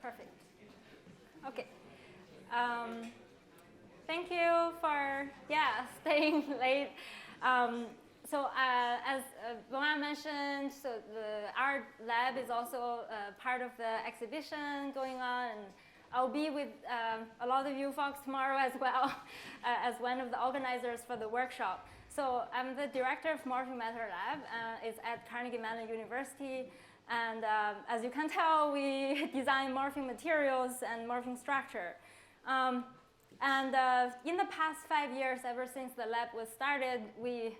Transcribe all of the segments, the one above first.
Perfect. Okay. Thank you for staying late. As Luan mentioned, our lab is also part of the exhibition going on, and I'll be with a lot of you folks tomorrow as well as one of the organizers for the workshop. So I'm the director of Morphing Matter Lab. It's at Carnegie Mellon University. And as you can tell, we design morphing materials and morphing structure. In the past 5 years, ever since the lab was started, we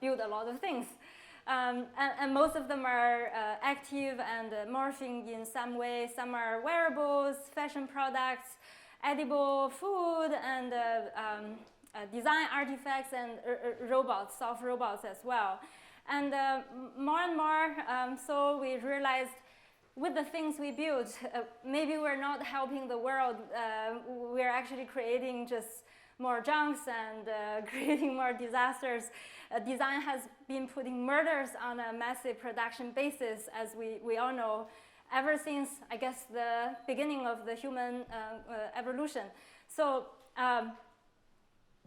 built a lot of things. And most of them are active and morphing in some way. Some are wearables, fashion products, edible food, and design artifacts, and robots, soft robots as well. And more and more, so we realized with the things we built, maybe we're not helping the world. We're actually creating just more junks and creating more disasters. Design has been putting murders on a massive production basis, as we all know, ever since, I guess, the beginning of the human evolution. So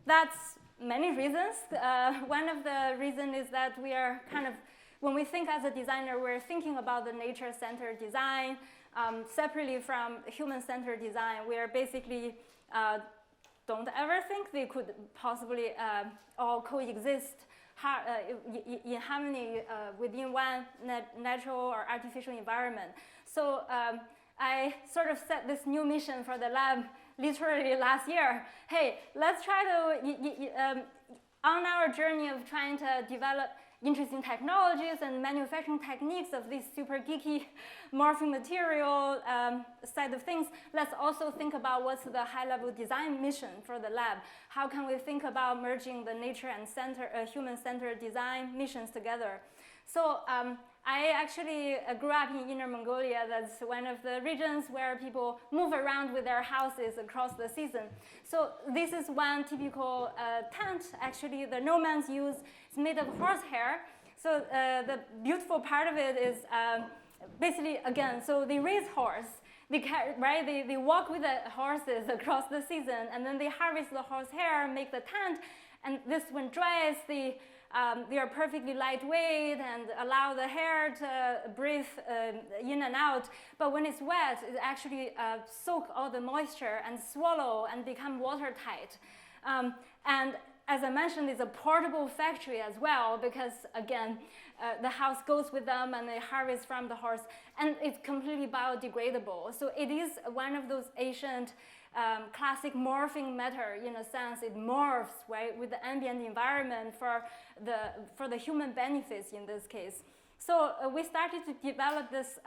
that's many reasons. One of the reasons is that we are kind of, when we think as a designer, we're thinking about the nature-centered design separately from human-centered design. We are basically don't ever think they could possibly all coexist in harmony within one natural or artificial environment. So I sort of set this new mission for the lab literally last year. Hey, let's try to, on our journey of trying to develop interesting technologies and manufacturing techniques of this super geeky morphing material side of things, let's also think about what's the high-level design mission for the lab. How can we think about merging the nature and human-centered design missions together? So I actually grew up in Inner Mongolia. That's one of the regions where people move around with their houses across the season. So this is one typical tent. Actually, the nomads use. It's made of horsehair. So the beautiful part of it is basically, again, so they raise horse. They walk with the horses across the season, and then they harvest the horsehair, make the tent, and this, when dries, they are perfectly lightweight and allow the hair to breathe in and out. But when it's wet, it actually soak all the moisture and swallow and become watertight. And as I mentioned, it's a portable factory as well, because again, the house goes with them and they harvest from the horse, and it's completely biodegradable. So it is one of those ancient classic morphing matter. In a sense, it morphs, right, with the ambient environment for the human benefits in this case. So we started to develop this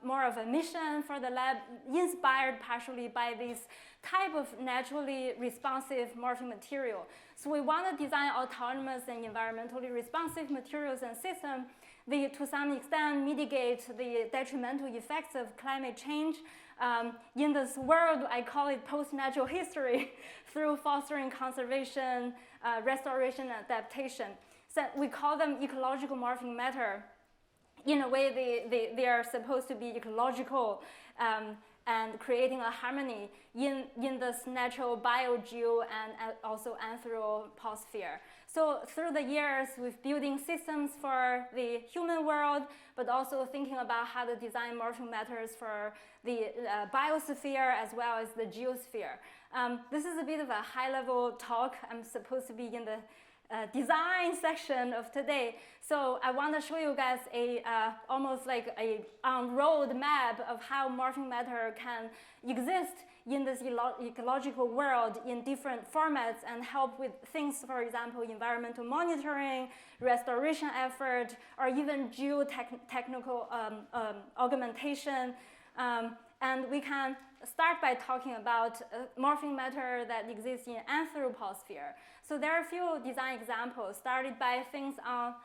more of a mission for the lab, inspired partially by this type of naturally responsive morphing material. So we want to design autonomous and environmentally responsive materials and systems. They, to some extent, mitigate the detrimental effects of climate change in this world. I call it post-natural history, through fostering conservation, restoration, and adaptation. So we call them ecological morphing matter. In a way, they are supposed to be ecological and creating a harmony in this natural bio-geo and also anthroposphere. So through the years, we've building systems for the human world, but also thinking about how to design morphing matters for the biosphere as well as the geosphere. This is a bit of a high-level talk. I'm supposed to be in the design section of today. So I want to show you guys almost like a on-road map of how morphing matter can exist in this ecological world in different formats and help with things, for example, environmental monitoring, restoration effort, or even geotechnical augmentation. And we can start by talking about morphing matter that exists in anthroposphere. So there are a few design examples started by things on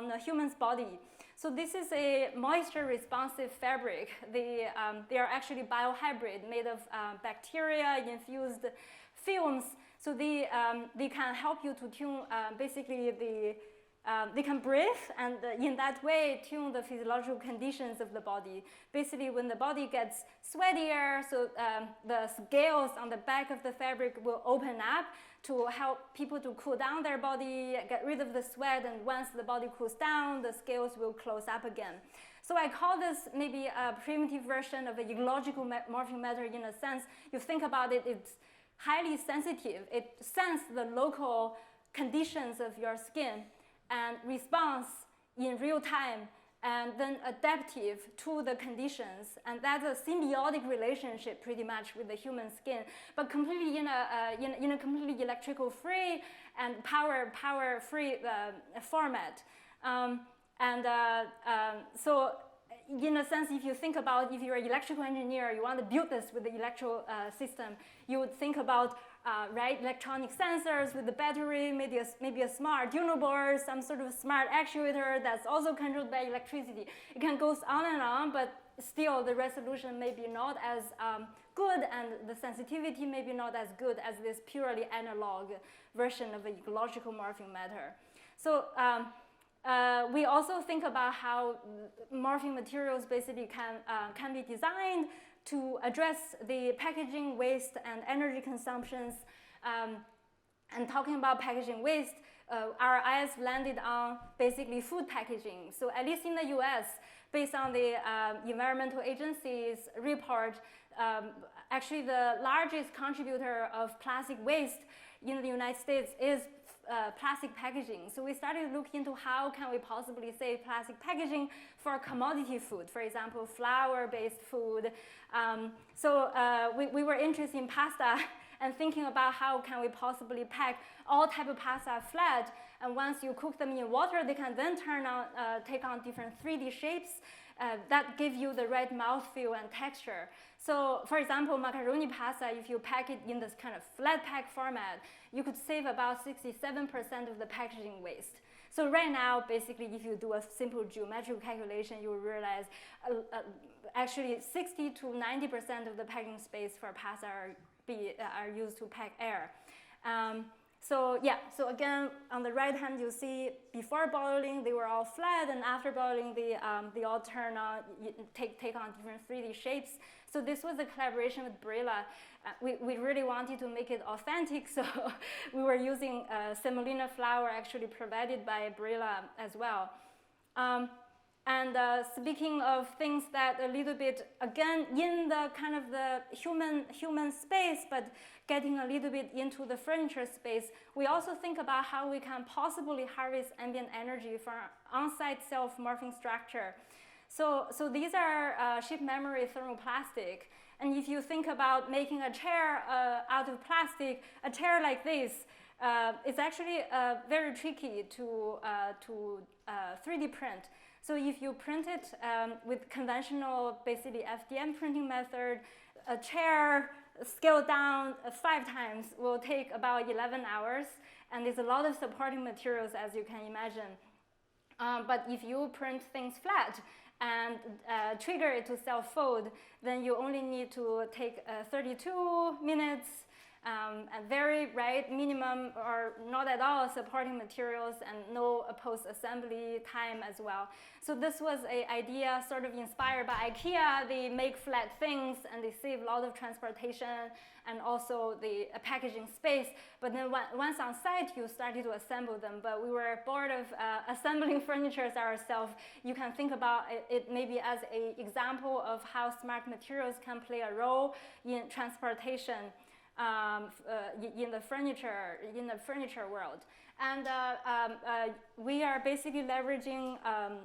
the human's body. So this is a moisture-responsive fabric. They are actually biohybrid, made of bacteria-infused films. So they can help you to tune basically the they can breathe, and in that way tune the physiological conditions of the body. Basically, when the body gets sweatier, so the scales on the back of the fabric will open up to help people to cool down their body, get rid of the sweat, and once the body cools down, the scales will close up again. So I call this maybe a primitive version of a ecological morphing matter in a sense. You think about it, it's highly sensitive. It senses the local conditions of your skin and responds in real time and then adaptive to the conditions. And that's a symbiotic relationship pretty much with the human skin, but completely in a completely electrical free and power free format. So in a sense, if you think about, if you're an electrical engineer, you want to build this with the electrical system, you would think about electronic sensors with the battery, maybe a smart Arduino board, some sort of smart actuator that's also controlled by electricity. It can go on and on, but still the resolution may be not as good, and the sensitivity may be not as good as this purely analog version of the ecological morphing matter. So we also think about how morphing materials basically can be designed to address the packaging waste and energy consumptions. And talking about packaging waste, our eyes landed on basically food packaging. So at least in the US, based on the environmental agency's report, actually the largest contributor of plastic waste in the United States is plastic packaging. So we started to look into how can we possibly save plastic packaging for commodity food, for example, flour-based food. We were interested in pasta and thinking about how can we possibly pack all type of pasta flat, and once you cook them in water, they can then take on different 3D shapes that give you the right mouthfeel and texture. So for example, macaroni pasta, if you pack it in this kind of flat pack format, you could save about 67% of the packaging waste. So right now, basically, if you do a simple geometrical calculation, you will realize actually 60 to 90% of the packing space for pasta are used to pack air. So again, on the right hand, you see before boiling, they were all flat, and after boiling, they all turn on, take on different 3D shapes. So this was a collaboration with Barilla. We really wanted to make it authentic, so we were using semolina flour actually provided by Barilla as well. Speaking of things that a little bit, again, in the kind of the human space, but getting a little bit into the furniture space, we also think about how we can possibly harvest ambient energy from on-site self-morphing structure. So these are chip memory thermoplastic. And if you think about making a chair out of plastic, a chair like this, it's actually very tricky to 3D print. So if you print it with conventional, basically FDM printing method, a chair scaled down 5 times will take about 11 hours, and there's a lot of supporting materials, as you can imagine. But if you print things flat and trigger it to self-fold, then you only need to take 32 minutes, and very minimum or not at all supporting materials, and no post-assembly time as well. So this was an idea sort of inspired by IKEA. They make flat things and they save a lot of transportation and also the packaging space. But then once on site, you started to assemble them. But we were bored of assembling furniture ourselves. You can think about it maybe as an example of how smart materials can play a role in transportation. In the furniture world, and we are basically leveraging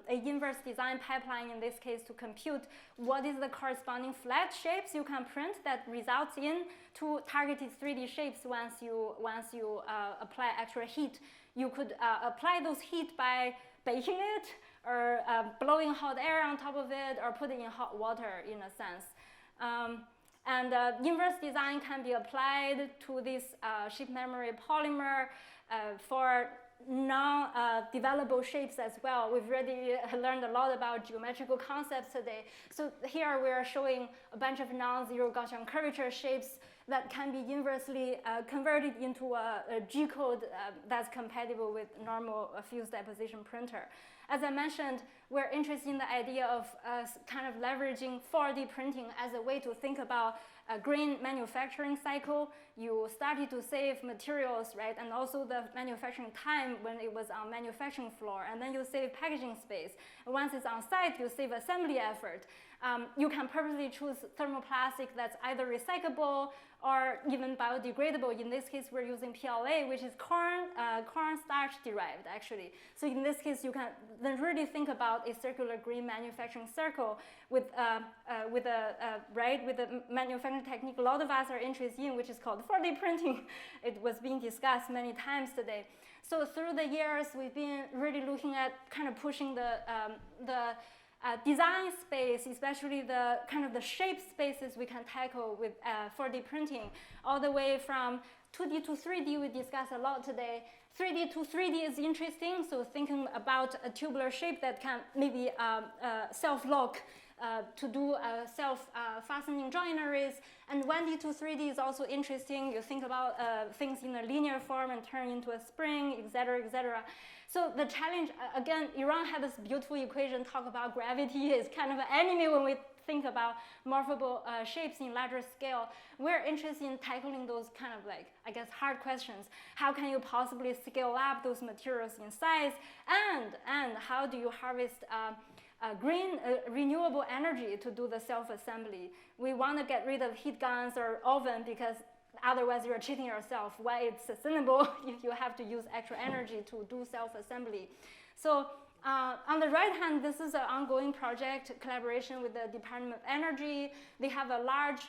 a inverse design pipeline in this case to compute what is the corresponding flat shapes you can print that results in two targeted 3D shapes once you apply actual heat. You could apply those heat by baking it or blowing hot air on top of it or putting in hot water in a sense. Inverse design can be applied to this chip memory polymer for non-developable shapes as well. We've already learned a lot about geometrical concepts today. So here we are showing a bunch of non-zero Gaussian curvature shapes that can be inversely converted into a G-code that's compatible with normal fused deposition printer. As I mentioned, we're interested in the idea of kind of leveraging 4D printing as a way to think about a green manufacturing cycle. You started to save materials, right, and also the manufacturing time when it was on manufacturing floor, and then you save packaging space. And once it's on site, you save assembly effort. You can purposely choose thermoplastic that's either recyclable or even biodegradable. In this case, we're using PLA, which is corn starch derived, actually. So in this case, you can then really think about a circular green manufacturing circle with a manufacturing technique a lot of us are interested in, which is called 4D printing. It was being discussed many times today. So through the years, we've been really looking at kind of pushing the design space, especially the kind of the shape spaces we can tackle with 4D printing, all the way from 2D to 3D we discussed a lot today. 3D to 3D is interesting, so thinking about a tubular shape that can maybe self-lock to do self-fastening joineries. And 1D to 3D is also interesting. You think about things in a linear form and turn into a spring, et cetera, et cetera. So the challenge, again, Iran had this beautiful equation talk about gravity is kind of an enemy when we think about morphable shapes in larger scale. We're interested in tackling those kind of like, I guess, hard questions. How can you possibly scale up those materials in size? And how do you harvest green renewable energy to do the self-assembly? We want to get rid of heat guns or oven because otherwise you're cheating yourself. Why it's sustainable if you have to use extra energy to do self-assembly? So on the right hand, this is an ongoing project collaboration with the Department of Energy. They have a large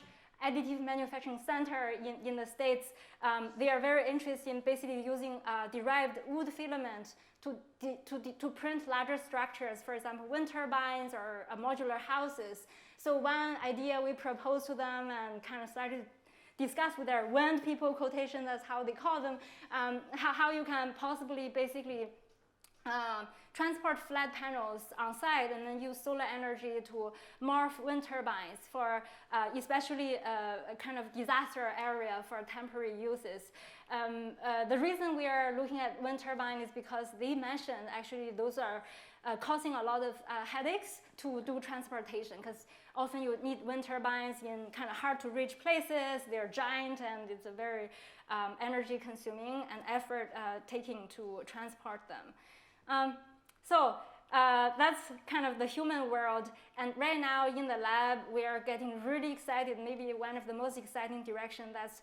additive manufacturing center in the States. They are very interested in basically using derived wood filament to print larger structures, for example, wind turbines or modular houses. So one idea we proposed to them and kind of started to discuss with their wind people, quotation, that's how they call them, how you can possibly basically transport flat panels on site and then use solar energy to morph wind turbines for especially a kind of disaster area for temporary uses. The reason we are looking at wind turbine is because they mentioned actually those are causing a lot of headaches to do transportation, because often you need wind turbines in kind of hard to reach places. They're giant and it's a very energy consuming and effort taking to transport them. So that's kind of the human world. And right now in the lab, we are getting really excited. Maybe one of the most exciting direction that's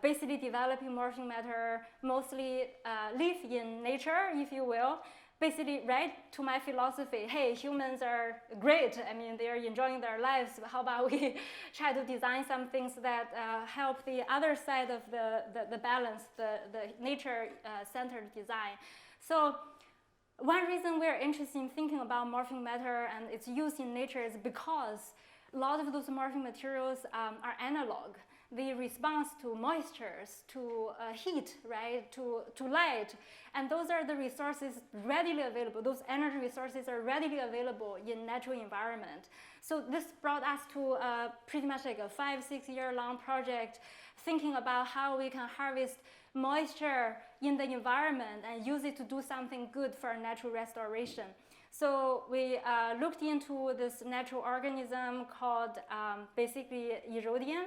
basically developing morphing matter, mostly live in nature, if you will. Basically, right to my philosophy, hey, humans are great. I mean, they're enjoying their lives. How about we try to design some things that help the other side of the balance, the nature-centered design. So one reason we're interested in thinking about morphing matter and its use in nature is because a lot of those morphing materials are analog. They respond to moistures, to heat, right, to light. And those are the resources readily available. Those energy resources are readily available in natural environment. So this brought us to pretty much like a 5-6 year long project thinking about how we can harvest moisture in the environment and use it to do something good for natural restoration. So we looked into this natural organism called basically erodium.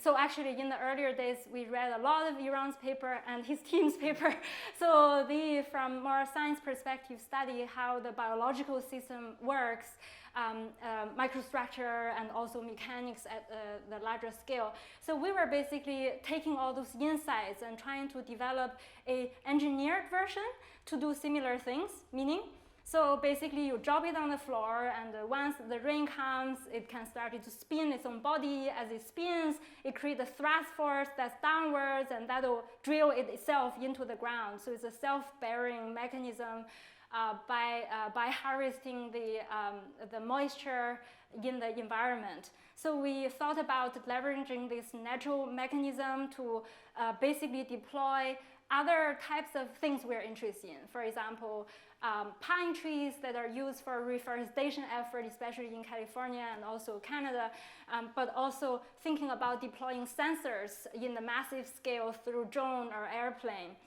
So actually in the earlier days, we read a lot of Iran's paper and his team's paper. So they, from more science perspective, study how the biological system works, microstructure and also mechanics at the larger scale. So we were basically taking all those insights and trying to develop an engineered version to do similar things, meaning so basically you drop it on the floor and once the rain comes, it can start to spin its own body. As it spins, it creates a thrust force that's downwards and that'll drill it itself into the ground. So it's a self-bearing mechanism by harvesting the moisture in the environment. So we thought about leveraging this natural mechanism to basically deploy other types of things we're interested in. For example, pine trees that are used for reforestation effort, especially in California and also Canada, but also thinking about deploying sensors in the massive scale through drone or airplane.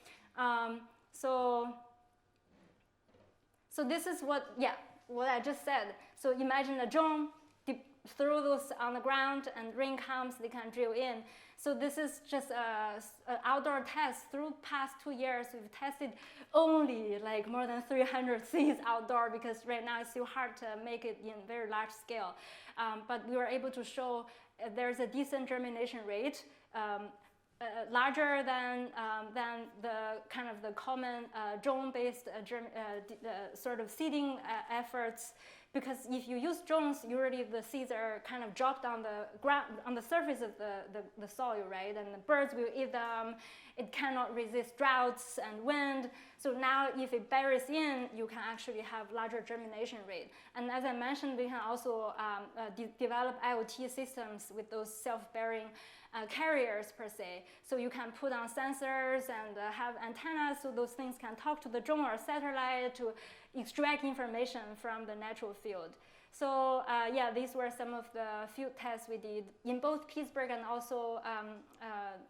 So this is what I just said. So imagine a drone, throw those on the ground, and rain comes, they can drill in. So this is just an outdoor test. Through past 2 years, we've tested only like more than 300 seeds outdoor, because right now it's still hard to make it in very large scale. But we were able to show there's a decent germination rate, larger than the kind of the common drone-based sort of seeding efforts. Because if you use drones, usually the seeds are kind of dropped on the ground, on the surface of the soil, right? And the birds will eat them. It cannot resist droughts and wind. So now if it buries in, you can actually have larger germination rate. And as I mentioned, we can also develop IoT systems with those self-bearing carriers per se. So you can put on sensors and have antennas, so those things can talk to the drone or satellite to extract information from the natural field. So yeah, these were some of the field tests we did in both Pittsburgh, and also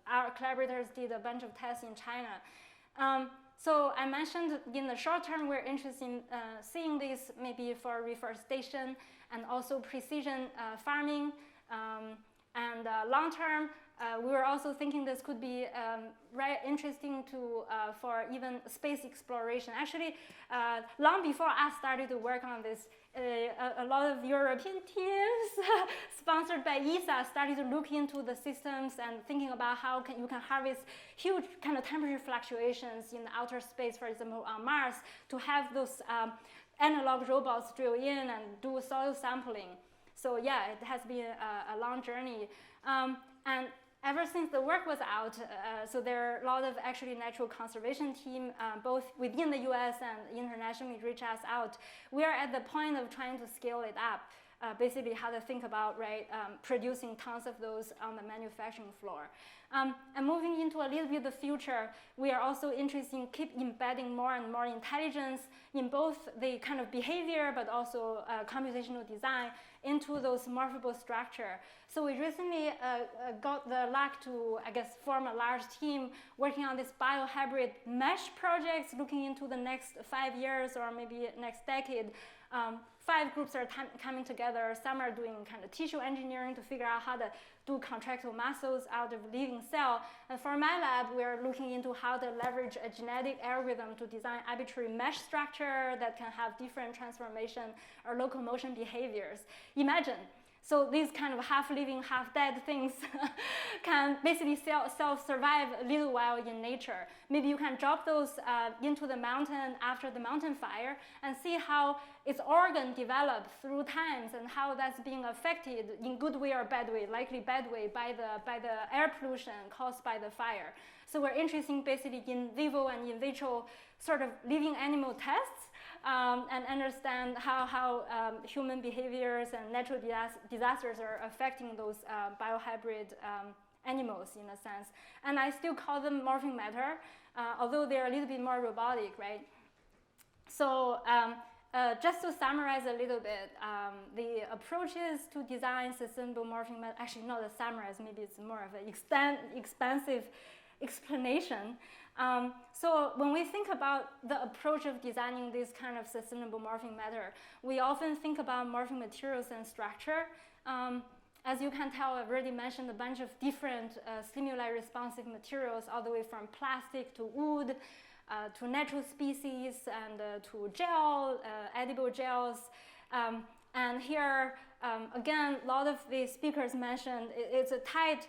our collaborators did a bunch of tests in China. So I mentioned in the short term, we're interested in seeing this maybe for reforestation and also precision farming. And long term, we were also thinking this could be very interesting for even space exploration. Actually, long before I started to work on this, a lot of European teams sponsored by ESA started to look into the systems and thinking about how you can harvest huge kind of temperature fluctuations in the outer space, for example, on Mars, to have those analog robots drill in and do soil sampling. So yeah, it has been a long journey. And ever since the work was out, so there are a lot of actually natural conservation team, both within the US and internationally, reach us out. We are at the point of trying to scale it up, basically how to think about, right, producing tons of those on the manufacturing floor. And moving into a little bit of the future, we are also interested in keep embedding more and more intelligence in both the kind of behavior, but also computational design into those morphable structure. So we recently got the luck to, I guess, form a large team working on this biohybrid mesh projects, looking into the next 5 years or maybe next decade. 5 groups are coming together. Some are doing kind of tissue engineering to figure out how to do contractile muscles out of living cell. And for my lab, we're looking into how to leverage a genetic algorithm to design arbitrary mesh structure that can have different transformation or locomotion behaviors. Imagine. So these kind of half-living, half-dead things can basically self-survive a little while in nature. Maybe you can drop those into the mountain after the mountain fire and see how its organ developed through times and how that's being affected in good way or bad way, likely bad way, by the air pollution caused by the fire. So we're interested in basically in vivo and in vitro sort of living animal tests. And understand how human behaviors and natural disasters are affecting those biohybrid animals in a sense. And I still call them morphing matter, although they're a little bit more robotic, right? So just to summarize a little bit, the approaches to design sustainable morphing matter, actually not a summarize, maybe it's more of an expansive explanation. So when we think about the approach of designing this kind of sustainable morphing matter, we often think about morphing materials and structure. As you can tell, I've already mentioned a bunch of different stimuli responsive materials, all the way from plastic to wood, to natural species, and to gel, edible gels. And here, again, a lot of the speakers mentioned it's a tight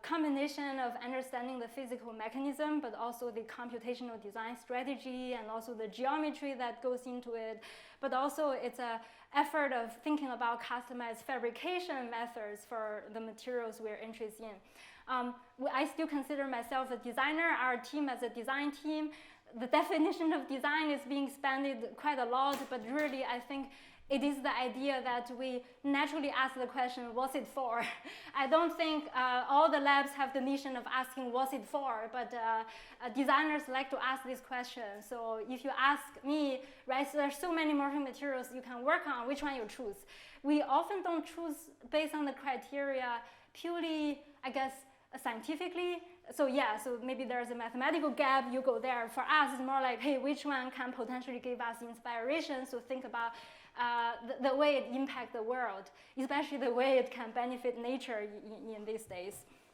combination of understanding the physical mechanism, but also the computational design strategy and also the geometry that goes into it. But also it's an effort of thinking about customized fabrication methods for the materials we're interested in. I still consider myself a designer, our team as a design team. The definition of design is being expanded quite a lot, but really I think it is the idea that we naturally ask the question, what's it for? I don't think all the labs have the mission of asking what's it for, but designers like to ask this question. So if you ask me, right, so there's so many morphing materials you can work on, which one you choose? We often don't choose based on the criteria purely, I guess, scientifically. So yeah, so maybe there's a mathematical gap, you go there. For us, it's more like, hey, which one can potentially give us inspiration to think about the way it impacts the world, especially the way it can benefit nature in these days.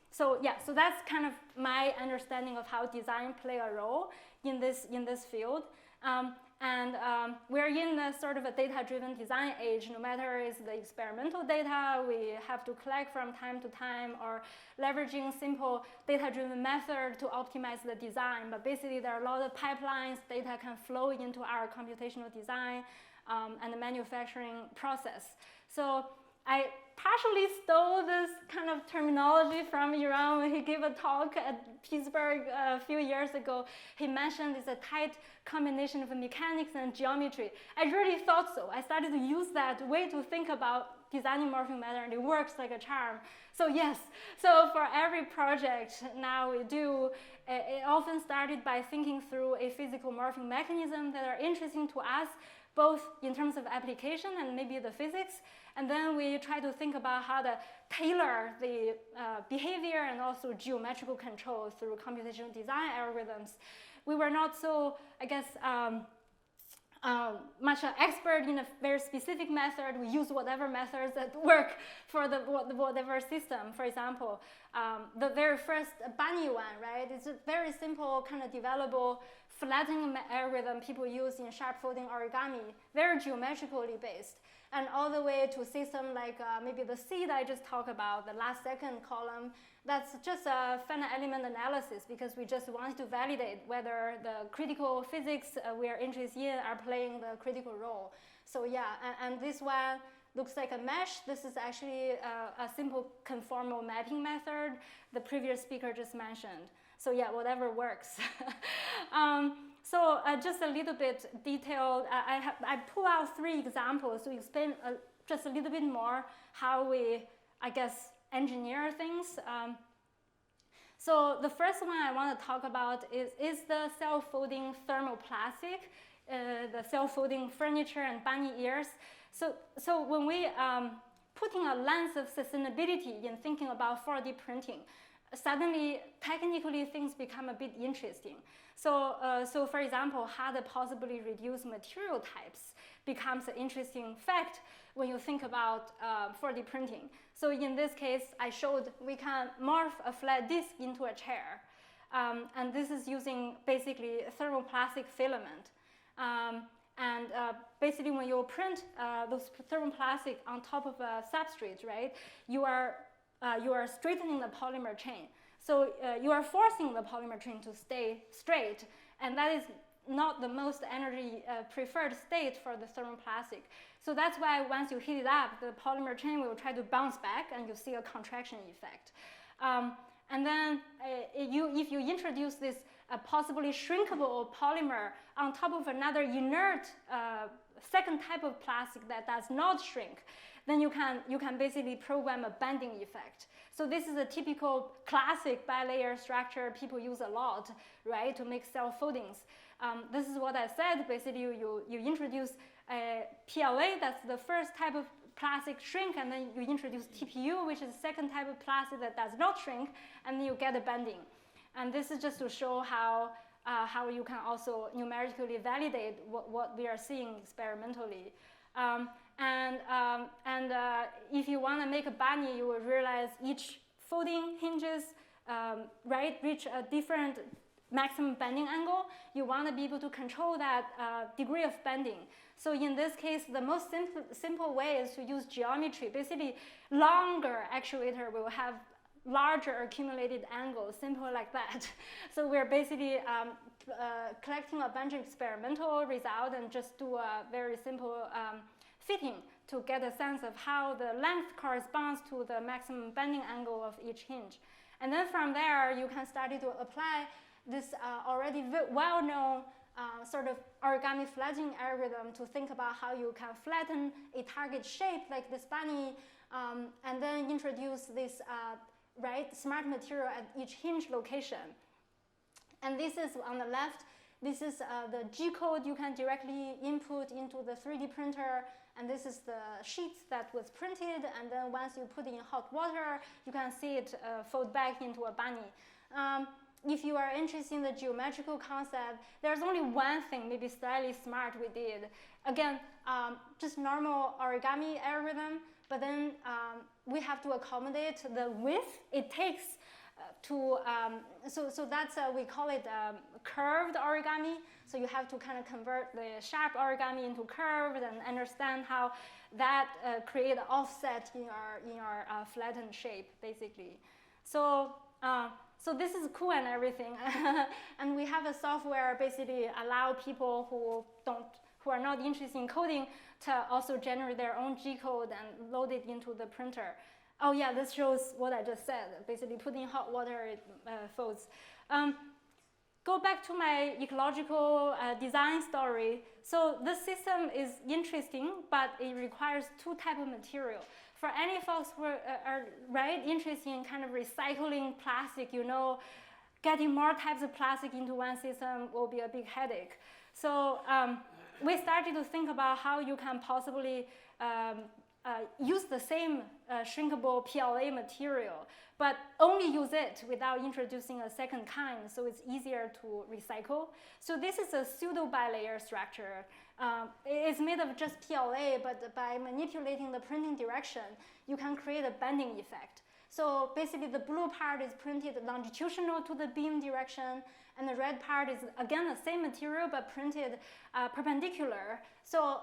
So yeah, so that's kind of my understanding of how design play a role in this field. We're in a sort of a data-driven design age. No matter is the experimental data we have to collect from time to time, or leveraging simple data-driven method to optimize the design. But basically, there are a lot of pipelines. Data can flow into our computational design and the manufacturing process. So I partially stole this kind of terminology from Iran when he gave a talk at Pittsburgh a few years ago. He mentioned it's a tight combination of mechanics and geometry. I really thought so. I started to use that way to think about designing morphing matter, and it works like a charm. So yes, so for every project now we do, it often started by thinking through a physical morphing mechanism that are interesting to us, both in terms of application and maybe the physics. And then we try to think about how to tailor the behavior and also geometrical control through computational design algorithms. We were not so, I guess, much an expert in a very specific method. We use whatever methods that work for the whatever system. For example, the very first bunny one, right? It's a very simple kind of developable flattening algorithm people use in sharp folding origami, very geometrically based. And all the way to a system like maybe the C that I just talked about, the last second column, that's just a finite element analysis because we just wanted to validate whether the critical physics we are interested in are playing the critical role. So yeah, and this one looks like a mesh. This is actually a simple conformal mapping method the previous speaker just mentioned. So yeah, whatever works. So just a little bit detailed, I pull out 3 examples to explain just a little bit more how we, I guess, engineer things. So the first one I want to talk about is the self-folding thermoplastic, the self-folding furniture and bunny ears. So when we putting a lens of sustainability in thinking about 4D printing, suddenly, technically, things become a bit interesting. So for example, how to possibly reduce material types becomes an interesting fact when you think about 4D printing. So in this case, I showed we can morph a flat disk into a chair. And this is using basically a thermoplastic filament. Basically, when you print those thermoplastic on top of a substrate, right, you are straightening the polymer chain. So you are forcing the polymer chain to stay straight, and that is not the most energy preferred state for the thermoplastic. So that's why once you heat it up, the polymer chain will try to bounce back, and you see a contraction effect. And then if you introduce this possibly shrinkable polymer on top of another inert second type of plastic that does not shrink, then you can basically program a bending effect. So this is a typical classic bilayer structure people use a lot, right, to make self-foldings. This is what I said. Basically, you introduce a PLA, that's the first type of plastic shrink, and then you introduce TPU, which is the second type of plastic that does not shrink, and then you get a bending. And this is just to show how you can also numerically validate what we are seeing experimentally. If you want to make a bunny, you will realize each folding hinges reach a different maximum bending angle. You want to be able to control that degree of bending. So in this case, the most simple way is to use geometry. Basically, longer actuator will have larger accumulated angles, simple like that. So we're basically collecting a bunch of experimental results and just do a very simple fitting to get a sense of how the length corresponds to the maximum bending angle of each hinge. And then from there, you can start to apply this already well-known sort of origami flattening algorithm to think about how you can flatten a target shape like this bunny, and then introduce this smart material at each hinge location. And this is on the left. This is the G code you can directly input into the 3D printer, and this is the sheet that was printed, and then once you put it in hot water, you can see it fold back into a bunny. If you are interested in the geometrical concept, there's only one thing, maybe slightly smart, we did. Again, just normal origami algorithm, but then we have to accommodate the width it takes so that's, we call it curved origami. So you have to kind of convert the sharp origami into curved and understand how that create an offset in your flattened shape, basically. So this is cool and everything. And we have a software basically allow people who are not interested in coding to also generate their own G code and load it into the printer. Oh yeah, this shows what I just said. Basically, put in hot water, it folds. Go back to my ecological design story. So this system is interesting, but it requires two types of material. For any folks who are interested in kind of recycling plastic, getting more types of plastic into one system will be a big headache. So we started to think about how you can possibly use the same shrinkable PLA material, but only use it without introducing a second kind, so it's easier to recycle. So this is a pseudo bilayer structure. It's made of just PLA, but by manipulating the printing direction, you can create a bending effect. So basically, the blue part is printed longitudinal to the beam direction, and the red part is, again, the same material, but printed perpendicular. So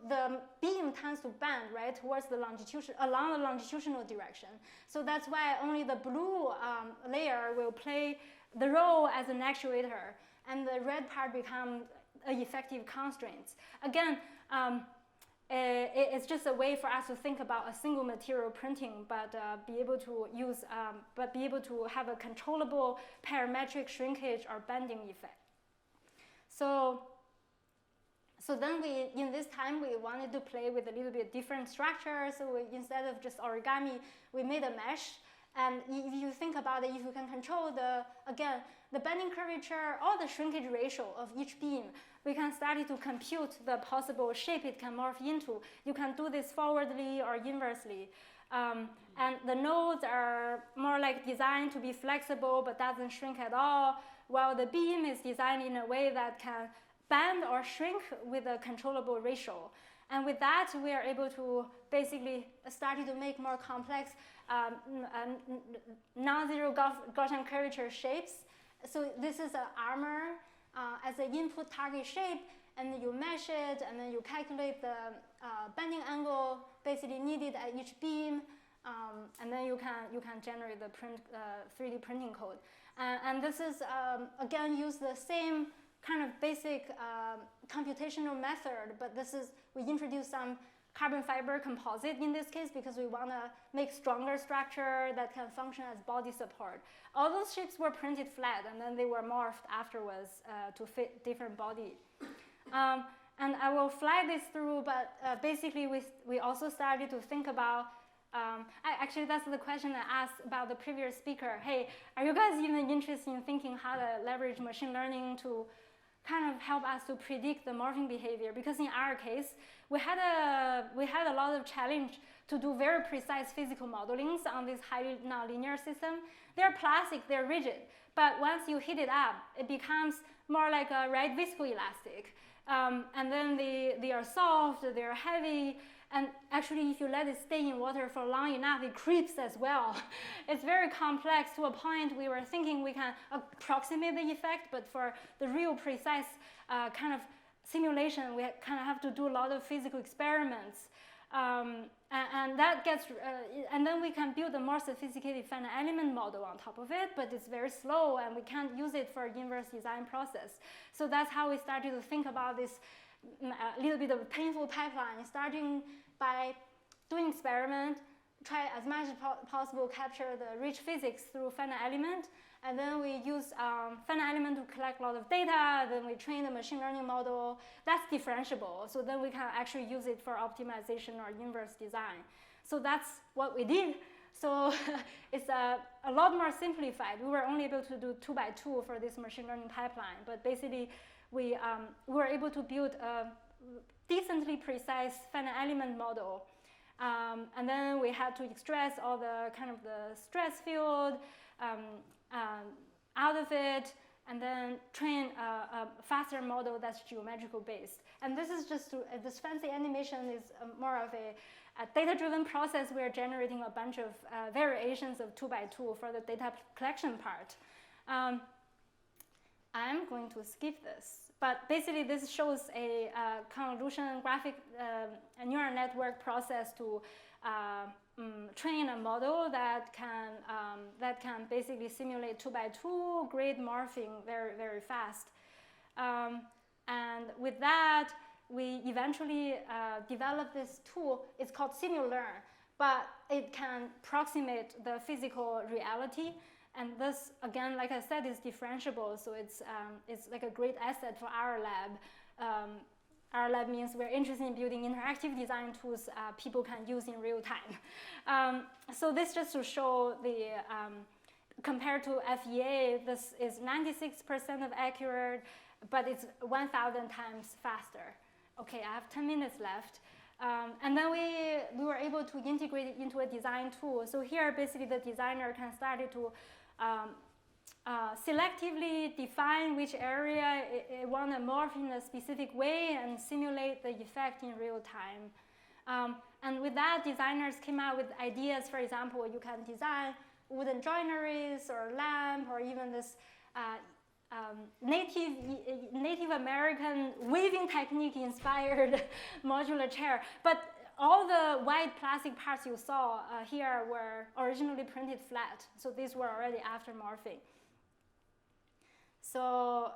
the beam tends to bend, towards the along the longitudinal direction. So that's why only the blue layer will play the role as an actuator, and the red part becomes effective constraints. Again, it's just a way for us to think about a single material printing, but be able to have a controllable parametric shrinkage or bending effect. So then in this time, we wanted to play with a little bit different structure. So instead of just origami, we made a mesh. And if you think about it, if you can control the bending curvature or the shrinkage ratio of each beam, we can start to compute the possible shape it can morph into. You can do this forwardly or inversely. And the nodes are more like designed to be flexible but doesn't shrink at all, while the beam is designed in a way that can bend or shrink with a controllable ratio. And with that, we are able to basically start to make more complex non-zero Gaussian curvature shapes. So this is an armor as an input target shape, and you mesh it, and then you calculate the bending angle basically needed at each beam, and then you can generate the 3D printing code. And this is again use the same kind of basic computational method, but we introduce some carbon fiber composite in this case because we want to make stronger structure that can function as body support. All those shapes were printed flat, and then they were morphed afterwards to fit different body. And I will fly this through, but basically we also started to think about, actually that's the question I asked about the previous speaker. Hey, are you guys even interested in thinking how to leverage machine learning to kind of help us to predict the morphing behavior? Because in our case, we had a lot of challenge to do very precise physical modelings on this highly nonlinear system. They're plastic, they're rigid, but once you heat it up, it becomes more like a viscoelastic. And then they are soft, they're heavy, and actually if you let it stay in water for long enough, it creeps as well. It's very complex to a point we were thinking we can approximate the effect, but for the real precise kind of simulation, we kind of have to do a lot of physical experiments. And that gets, and then we can build a more sophisticated finite element model on top of it, but it's very slow and we can't use it for inverse design process. So that's how we started to think about this little bit of painful pipeline, starting by doing experiment, try as much as possible capture the rich physics through finite element. And then we use finite element to collect a lot of data. Then we train the machine learning model. That's differentiable. So then we can actually use it for optimization or inverse design. So that's what we did. So it's a lot more simplified. We were only able to do 2x2 for this machine learning pipeline. But basically, we were able to build a decently precise finite element model. And then we had to extract all the kind of the stress field out of it, and then train a faster model that's geometrical based. And this is just this fancy animation is more of a data-driven process. We're generating a bunch of variations of 2x2 for the data collection part. I'm going to skip this, but basically this shows a convolution graphic a neural network process to train a model that can basically simulate 2x2 grid morphing very, very fast. And with that, we eventually developed this tool. It's called SimuLearn, but it can approximate the physical reality. And this, again, like I said, is differentiable. So it's like a great asset for our lab. Our lab means we're interested in building interactive design tools people can use in real time. So this just to show the, compared to FEA, this is 96% of accurate, but it's 1,000 times faster. Okay, I have 10 minutes left. And then we were able to integrate it into a design tool. So here, basically, the designer can start to selectively define which area it want to morph in a specific way and simulate the effect in real time. And with that, designers came out with ideas. For example, you can design wooden joineries or lamp or even this Native American weaving technique inspired modular chair. But all the white plastic parts you saw here were originally printed flat. So these were already after morphing. So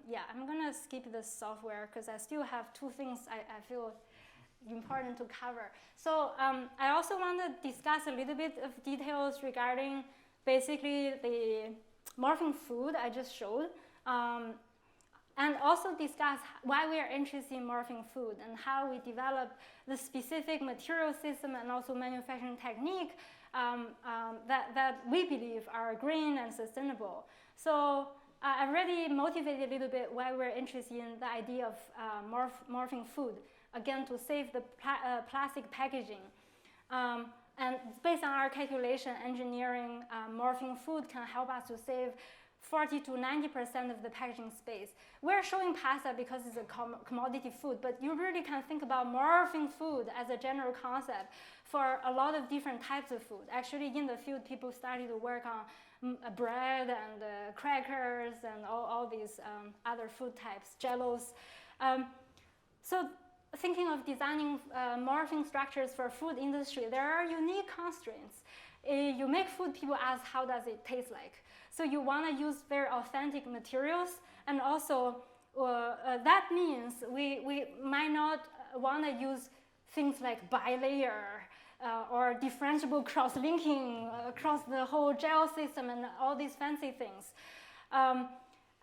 yeah, I'm gonna skip this software because I still have two things I feel important to cover. So I also want to discuss a little bit of details regarding basically the morphing food I just showed, and also discuss why we are interested in morphing food and how we develop the specific material system and also manufacturing technique that we believe are green and sustainable. So I already motivated a little bit why we're interested in the idea of morphing food, again, to save the plastic packaging. And based on our calculation, engineering morphing food can help us to save 40 to 90% of the packaging space. We're showing pasta because it's a commodity food, but you really can think about morphing food as a general concept for a lot of different types of food. Actually, in the field, people started to work on bread and crackers and all these other food types, jellos. So thinking of designing morphing structures for food industry, there are unique constraints. You make food, people ask, how does it taste like? So you want to use very authentic materials, and also that means we might not want to use things like bilayer or differentiable cross-linking across the whole gel system and all these fancy things.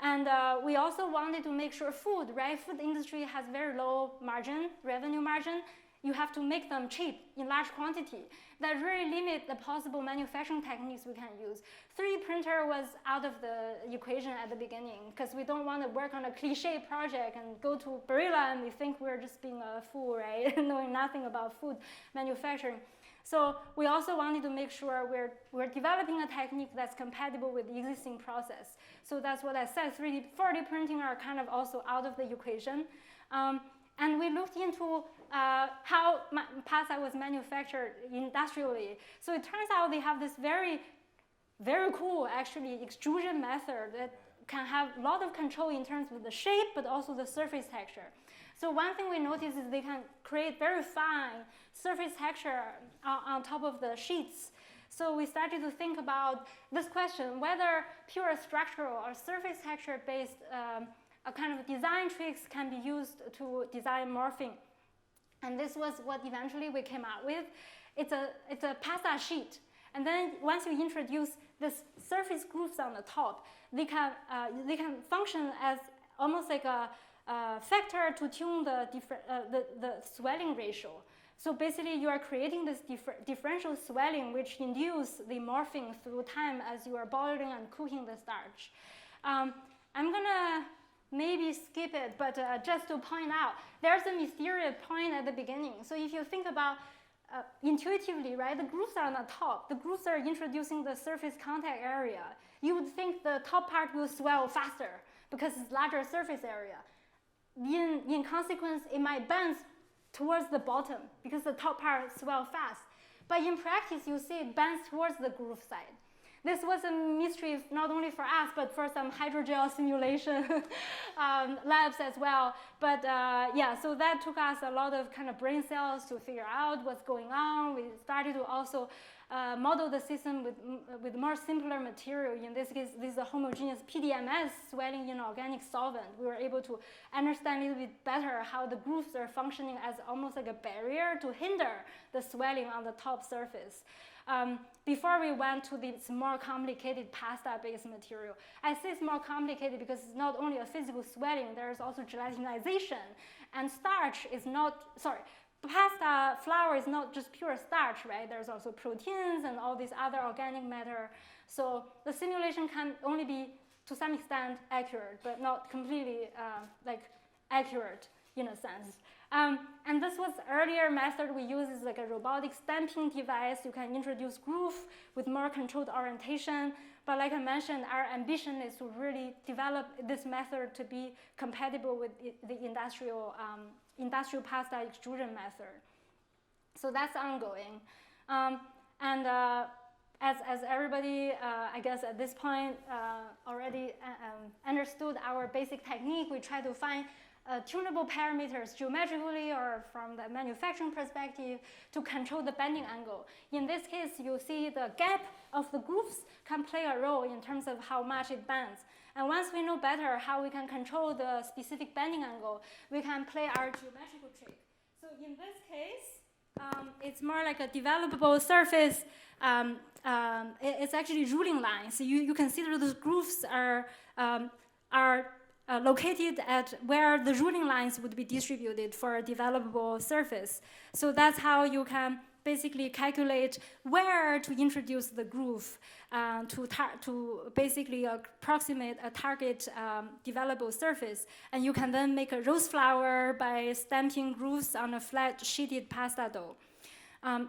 And we also wanted to make sure food, right? Food industry has very low margin, revenue margin. You have to make them cheap in large quantity. That really limit the possible manufacturing techniques we can use. 3D printer was out of the equation at the beginning because we don't want to work on a cliche project and go to Barilla and we think we're just being a fool, right? Knowing nothing about food manufacturing. So we also wanted to make sure we're developing a technique that's compatible with the existing process. So that's what I said, 4D printing are kind of also out of the equation. And we looked into how pasta was manufactured industrially. So it turns out they have this very, very cool, actually, extrusion method that can have a lot of control in terms of the shape, but also the surface texture. So one thing we noticed is they can create very fine surface texture on top of the sheets. So we started to think about this question, whether pure structural or surface texture-based a kind of design tricks can be used to design morphing. And this was what eventually we came out with, it's a pasta sheet. And then once you introduce this surface grooves on the top, they can function as almost like a factor to tune the swelling ratio. So basically, you are creating this differential swelling, which induce the morphing through time as you are boiling and cooking the starch. I'm gonna maybe skip it, but just to point out, there's a mysterious point at the beginning. So if you think about intuitively, right, the grooves are on the top. The grooves are introducing the surface contact area. You would think the top part will swell faster because it's larger surface area. In consequence, it might bend towards the bottom because the top part swell fast. But in practice, you see it bends towards the groove side. This was a mystery not only for us, but for some hydrogel simulation labs as well. But yeah, so that took us a lot of kind of brain cells to figure out what's going on. We started to also model the system with more simpler material. In this case, this is a homogeneous PDMS swelling in organic solvent. We were able to understand a little bit better how the grooves are functioning as almost like a barrier to hinder the swelling on the top surface. Before we went to this more complicated pasta-based material. I say it's more complicated because it's not only a physical swelling, there's also gelatinization. And starch is not, pasta flour is not just pure starch, right? There's also proteins and all these other organic matter. So the simulation can only be, to some extent, accurate, but not completely accurate in a sense. And this was earlier method we use is like a robotic stamping device. You can introduce groove with more controlled orientation. But like I mentioned, our ambition is to really develop this method to be compatible with the industrial pasta extrusion method. So that's ongoing. As everybody, I guess at this point, already understood our basic technique, we try to find tunable parameters geometrically or from the manufacturing perspective to control the bending angle. In this case, you see the gap of the grooves can play a role in terms of how much it bends. And once we know better how we can control the specific bending angle, we can play our geometrical trick. So in this case, it's more like a developable surface. It's actually ruling lines. So you consider those grooves are located at where the ruling lines would be distributed for a developable surface. So that's how you can basically calculate where to introduce the groove to basically approximate a target developable surface. And you can then make a rose flower by stamping grooves on a flat sheeted pasta dough.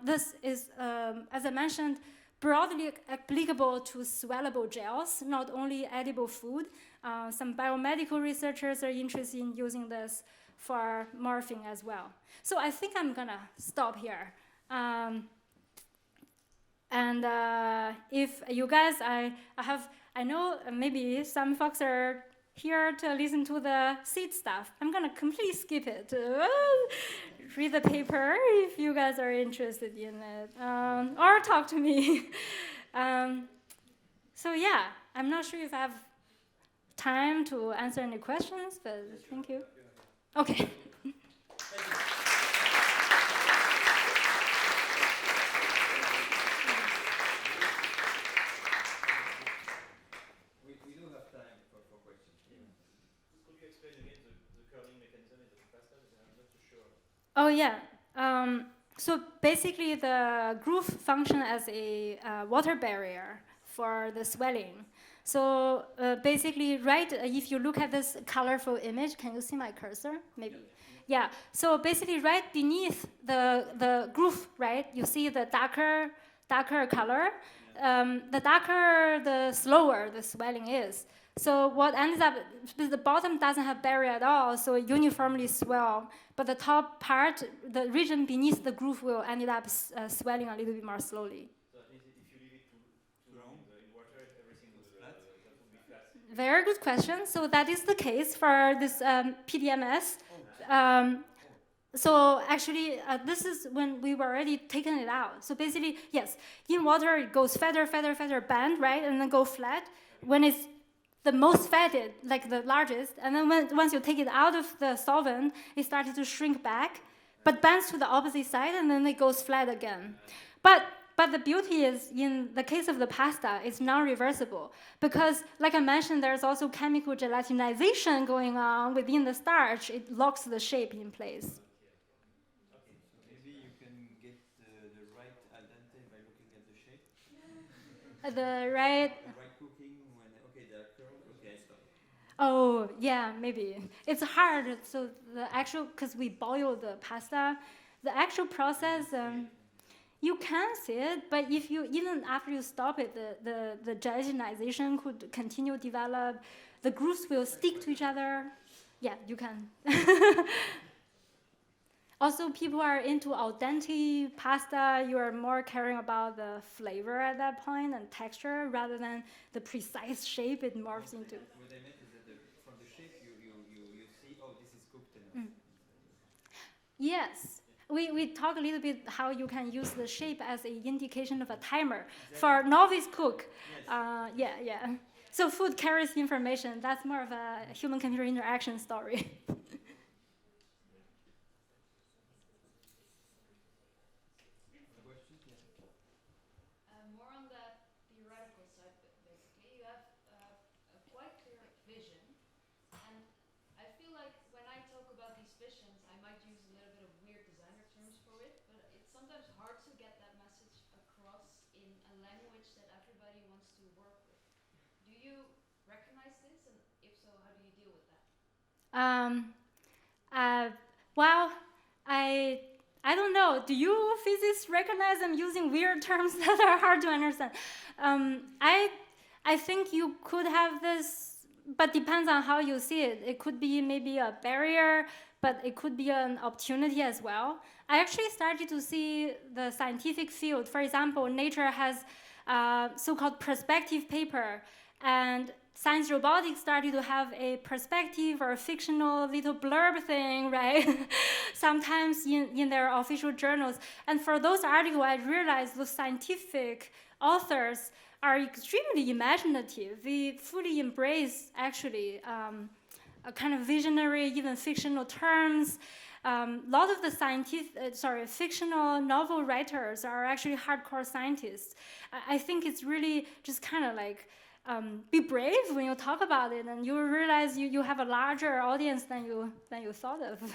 This is, as I mentioned, broadly applicable to swellable gels, not only edible food. Some biomedical researchers are interested in using this for morphing as well. So I think I'm gonna stop here. If you guys, I know maybe some folks are here to listen to the seed stuff. I'm gonna completely skip it. Read the paper if you guys are interested in it, or talk to me. So yeah, I'm not sure if I have time to answer any questions, but thank you. Okay. We do have time for questions. Could you explain again the curling mechanism in the pasta? I'm not too sure. Oh yeah. So basically, the groove function as a water barrier for the swelling. So basically, right, if you look at this colorful image, can you see my cursor? Maybe. Yeah. So basically, right beneath the groove, right, you see the darker color. The darker, the slower the swelling is. So what ends up, the bottom doesn't have barrier at all, so it uniformly swell. But the top part, the region beneath the groove will end up swelling a little bit more slowly. So that means if you leave it too long in water, everything will that will be flat. Very good question. So that is the case for this PDMS. So actually, this is when we've already taken it out. So basically, yes, in water it goes fatter, bend, right, and then go flat. When it's the most fatted, like the largest, and then once you take it out of the solvent, it started to shrink back. but bends to the opposite side, and then it goes flat again. But the beauty is, in the case of the pasta, it's non-reversible, because, like I mentioned, there's also chemical gelatinization going on within the starch. It locks the shape in place. Okay, so maybe you can get the right al dente by looking at the shape. The right. The right cooking when they're curled. Okay, I stop. Oh yeah, maybe it's hard. So the actual, because we boil the pasta, the actual process. You can see it, but if you, even after you stop it, the gelatinization could continue to develop. The grooves will stick to each other. Yeah, you can. Also, people are into al dente pasta. You are more caring about the flavor at that point and texture rather than the precise shape it morphs into. What I meant is that from the shape you see, oh, this is cooked enough. Yes. We talk a little bit how you can use the shape as an indication of a timer. Exactly. For novice cook. Yes. Yeah. So food carries information. That's more of a human-computer interaction story. More on that theoretical side, basically. You have a quite clear vision. And I feel like when I talk about these visions, I might use a little bit of weird designer terms for it, but it's sometimes hard to get that message across in a language that everybody wants to work with. Do you recognize this? And if so, how do you deal with that? Well, I don't know. Do you physicists recognize I'm using weird terms that are hard to understand? I think you could have this, but depends on how you see it. It could be maybe a barrier, but it could be an opportunity as well. I actually started to see the scientific field. For example, Nature has so-called perspective paper, and science robotics started to have a perspective or a fictional little blurb thing, right? Sometimes in their official journals. And for those articles, I realized those scientific authors are extremely imaginative. They fully embrace, actually, a kind of visionary, even fictional terms. A lot of the fictional novel writers are actually hardcore scientists. I think it's really just kind of like, be brave when you talk about it, and you will realize you have a larger audience than you thought of. Cool,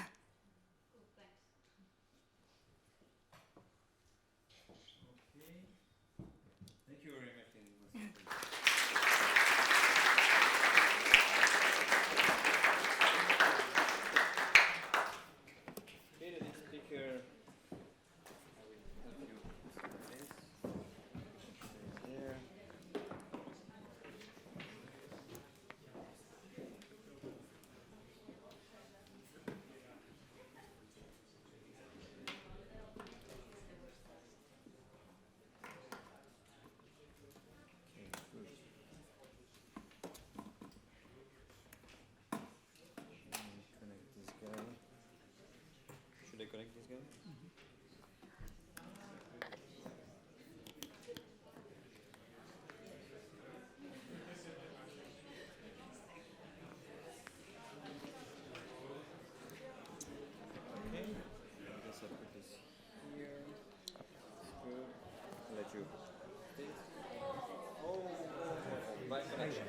thanks. Okay. Thank you very much. Okay, the next speaker. I will help you with this. There. Should I connect this guy? Okay. I guess I'll put this here. Good. I'll let you. Oh, bad connection.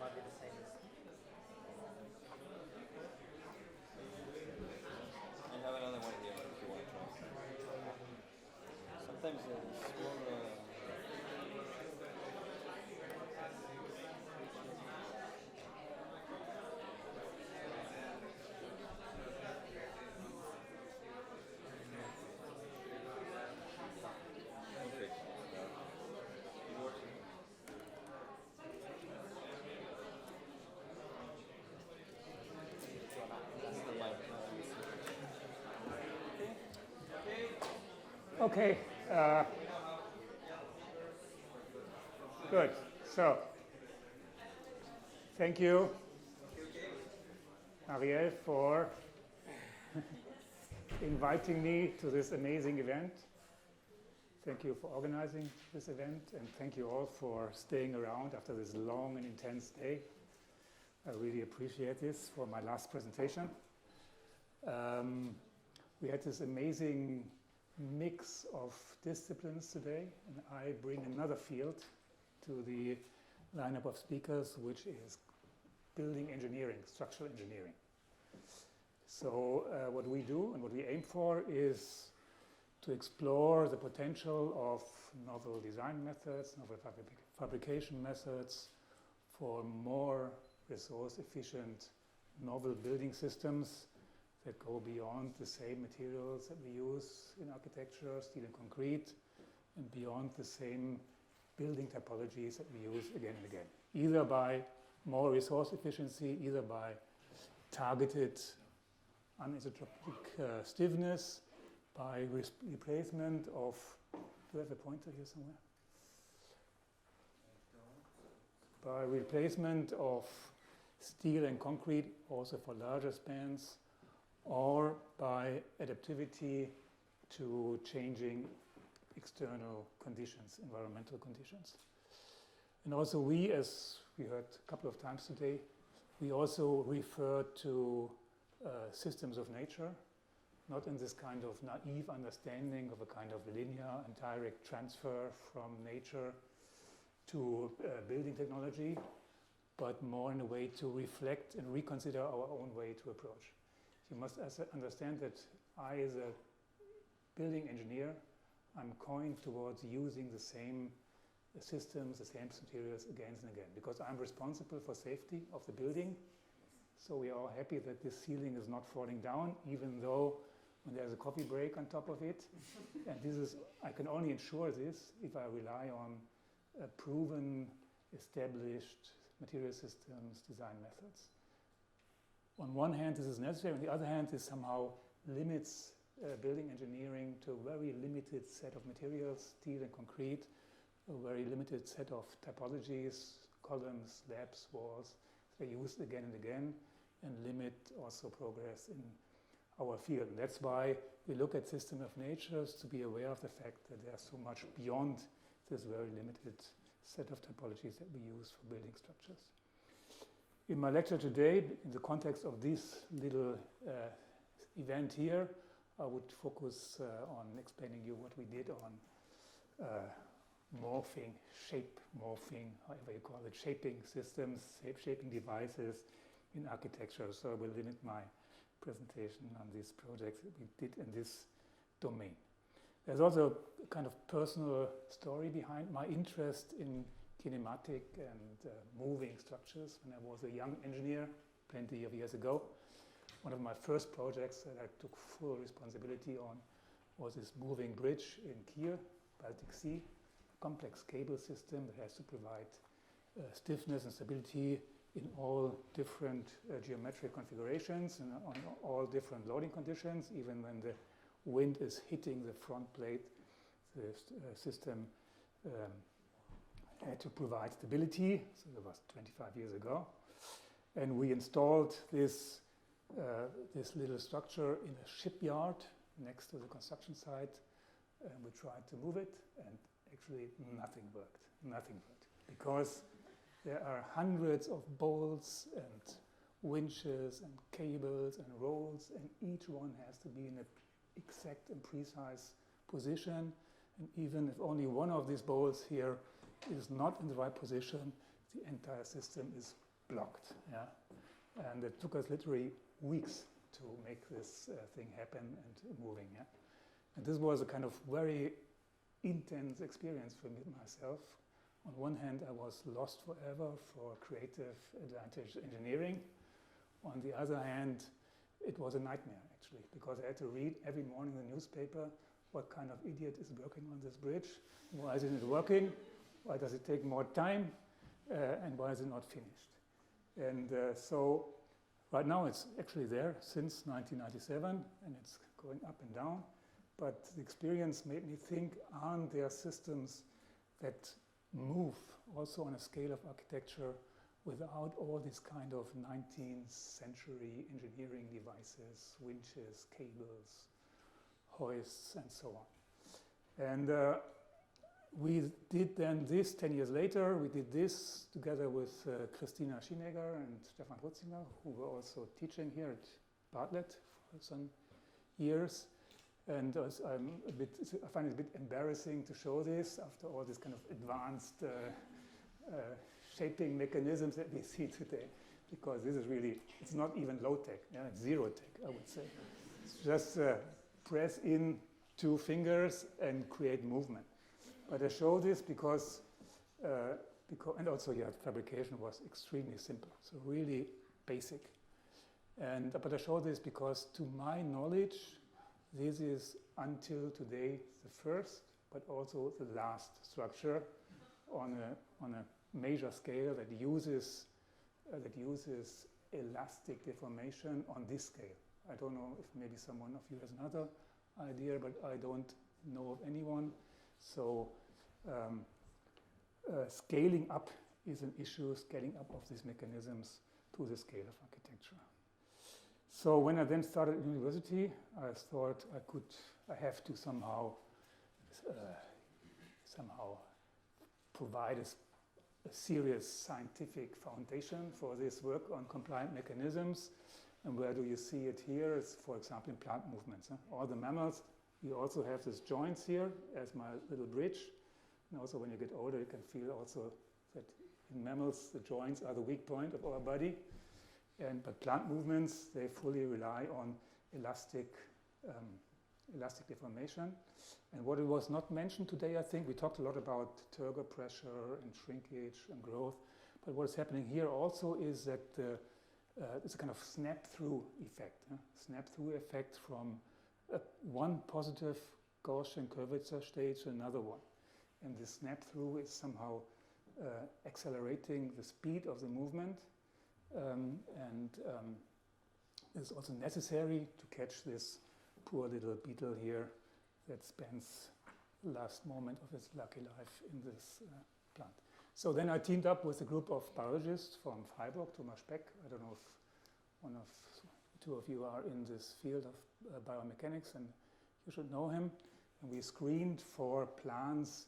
Might be the same as. I have another one here if you want to try. Sometimes small. Okay. It works. This is the mic. Okay. Good. So, thank you, Ariel, for inviting me to this amazing event. Thank you for organizing this event, and thank you all for staying around after this long and intense day. I really appreciate this for my last presentation. We had this amazing mix of disciplines today, and I bring another field to the lineup of speakers, which is building engineering, structural engineering. So what we do and what we aim for is to explore the potential of novel design methods, novel fabrication methods for more resource-efficient novel building systems that go beyond the same materials that we use in architecture, steel and concrete, and beyond the same building typologies that we use again and again, either by more resource efficiency, either by targeted anisotropic stiffness, by replacement of, do you have a pointer here somewhere? By replacement of steel and concrete, also for larger spans, or by adaptivity to changing external conditions, environmental conditions. And also we, as we heard a couple of times today, we also refer to systems of nature, not in this kind of naive understanding of a kind of linear and direct transfer from nature to building technology, but more in a way to reflect and reconsider our own way to approach. You must understand that I, as a building engineer, I'm going towards using the same systems, the same materials again and again, because I'm responsible for safety of the building. So we are all happy that this ceiling is not falling down, even though when there's a coffee break on top of it. And this is, I can only ensure this if I rely on proven, established material systems, design methods. On one hand, this is necessary. On the other hand, this somehow limits building engineering to a very limited set of materials, steel and concrete, a very limited set of typologies, columns, slabs, walls. They're used again and again, and limit also progress in our field. And that's why we look at system of natures to be aware of the fact that they are so much beyond this very limited set of typologies that we use for building structures. In my lecture today, in the context of this little event here, I would focus on explaining you what we did on morphing, shape morphing, however you call it, shaping systems, shaping devices in architecture. So I will limit my presentation on these projects that we did in this domain. There's also a kind of personal story behind my interest in kinematic and moving structures. When I was a young engineer, plenty of years ago, one of my first projects that I took full responsibility on was this moving bridge in Kiel, Baltic Sea, complex cable system that has to provide stiffness and stability in all different geometric configurations and on all different loading conditions. Even when the wind is hitting the front plate, the system had to provide stability. So that was 25 years ago. And we installed this little structure in a shipyard next to the construction site. And we tried to move it, and actually nothing worked. Nothing worked. Because there are hundreds of bolts and winches and cables and rolls, and each one has to be in an exact and precise position. And even if only one of these bolts here is not in the right position, the entire system is blocked. Yeah? And it took us literally weeks to make this thing happen and moving. Yeah? And this was a kind of very intense experience for me myself. On one hand, I was lost forever for creative advantage engineering. On the other hand, it was a nightmare, actually, because I had to read every morning in the newspaper what kind of idiot is working on this bridge, why isn't it working, why does it take more time, and why is it not finished. And so right now it's actually there since 1997, and it's going up and down. But the experience made me think, aren't there systems that move also on a scale of architecture without all these kind of 19th century engineering devices, winches, cables, hoists, and so on. And we did then this 10 years later. We did this together with Christina Schienegger and Stefan Rutzinger, who were also teaching here at Bartlett some years. And I find it a bit embarrassing to show this after all this kind of advanced shaping mechanisms that we see today, because this is really, it's not even low tech, it's zero tech, I would say. It's just press in 2 fingers and create movement. But I show this because and also fabrication was extremely simple, so really basic. But I show this because, to my knowledge, this is until today the first, but also the last structure on a major scale that uses elastic deformation on this scale. I don't know if maybe someone of you has another idea, but I don't know of anyone. So scaling up is an issue, scaling up of these mechanisms to the scale of architecture. So when I then started at university, I thought I have to somehow provide a serious scientific foundation for this work on compliant mechanisms. And where do you see it here? It's, for example, in plant movements. All the mammals, we also have these joints here as my little bridge. And also when you get older, you can feel also that in mammals, the joints are the weak point of our body. But plant movements, they fully rely on elastic deformation. And what was not mentioned today, I think, we talked a lot about turgor pressure and shrinkage and growth. But what is happening here also is that it's a kind of snap-through effect. Snap-through effect from one positive Gaussian curvature state to another one. And this snap-through is somehow accelerating the speed of the movement. It's also necessary to catch this poor little beetle here that spends the last moment of its lucky life in this plant. So then I teamed up with a group of biologists from Freiburg, Thomas Speck. I don't know if two of you are in this field of biomechanics, and you should know him. And we screened for plants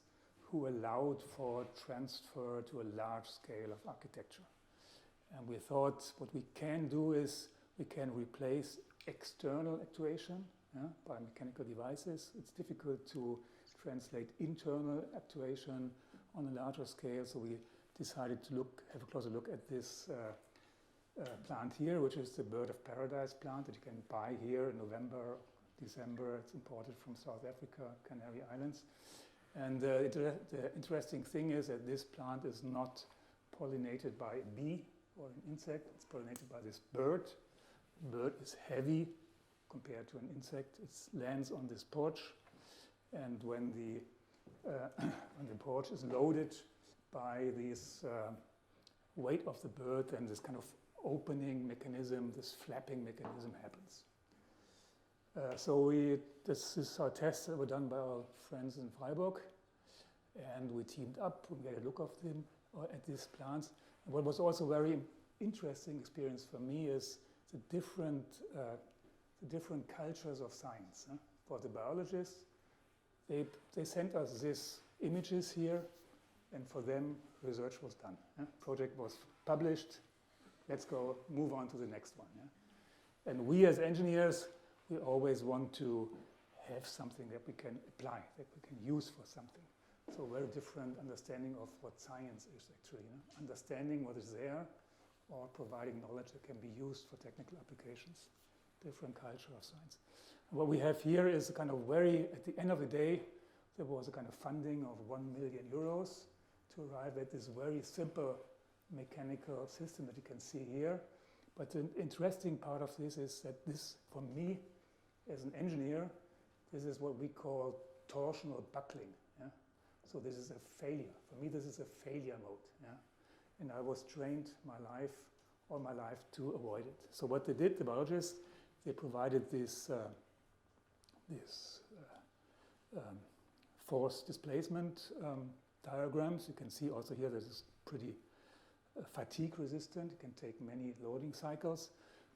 who allowed for transfer to a large scale of architecture. And we thought what we can do is we can replace external actuation by mechanical devices. It's difficult to translate internal actuation on a larger scale, so we decided to have a closer look at this plant here, which is the bird of paradise plant that you can buy here in November, December. It's imported from South Africa, Canary Islands. And the interesting thing is that this plant is not pollinated by a bee or an insect. It's pollinated by this bird. The bird is heavy compared to an insect. It lands on this porch, and when the porch is loaded by this weight of the bird, then this kind of opening mechanism, this flapping mechanism happens. This is our tests that were done by our friends in Freiburg, and we teamed up. We had a look at these plants. And what was also very interesting experience for me is the different cultures of science. For the biologists, they sent us these images here, and for them, research was done. Project was published. Let's go move on to the next one. And we as engineers, we always want to have something that we can apply, that we can use for something. So very different understanding of what science is actually. Understanding what is there, or providing knowledge that can be used for technical applications. Different culture of science. And what we have here is a kind of at the end of the day, there was a kind of funding of 1 million euros to arrive at this very simple mechanical system that you can see here. But the interesting part of this is that this, for me, as an engineer, this is what we call torsional buckling. So this is a failure. For me, this is a failure mode. And I was trained all my life to avoid it. So what they did, the biologists, they provided this force displacement diagrams. You can see also here that it's pretty fatigue resistant. It can take many loading cycles.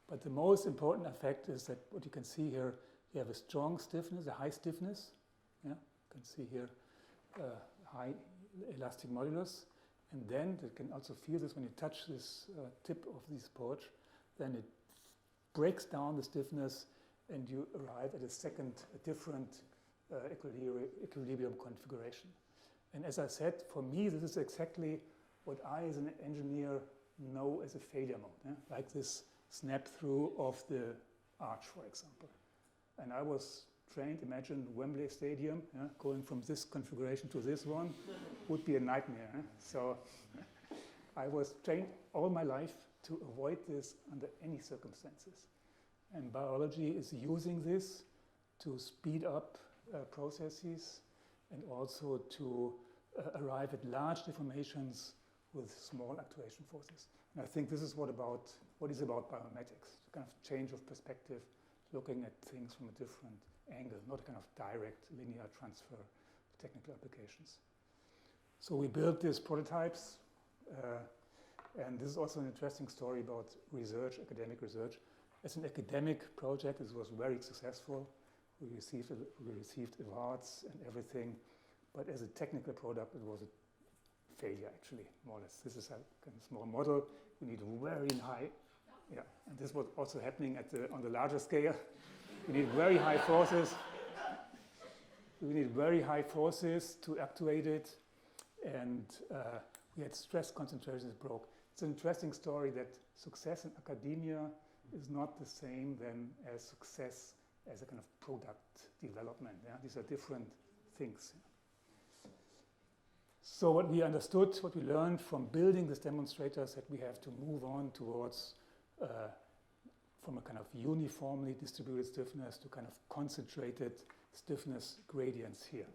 But the most important effect is that what you can see here, you have a strong stiffness, a high stiffness. You can see here high elastic modulus. And then you can also feel this when you touch this tip of this porch. Then it breaks down the stiffness, and you arrive at a different equilibrium configuration. And as I said, for me, this is exactly what I, as an engineer, know as a failure mode, like this snap through of the arch, for example. And I was trained, imagine Wembley Stadium, going from this configuration to this one would be a nightmare. So I was trained all my life to avoid this under any circumstances. And biology is using this to speed up processes and also to arrive at large deformations with small actuation forces. And I think this is what is about biomimetics, kind of change of perspective, looking at things from a different angle, not a kind of direct linear transfer to technical applications. So we built these prototypes, and this is also an interesting story about research, academic research. As an academic project, this was very successful. We received awards and everything, but as a technical product, it was a failure, actually, more or less. This is a kind of small model. We need very high, and this was also happening on the larger scale. We need very high forces. We need very high forces to actuate it, and we had stress concentrations broke. It's an interesting story that success in academia is not the same then as success as a kind of product development. These are different things. So what we understood, what we learned from building this demonstrator is that we have to move on towards from a kind of uniformly distributed stiffness to kind of concentrated stiffness gradients here.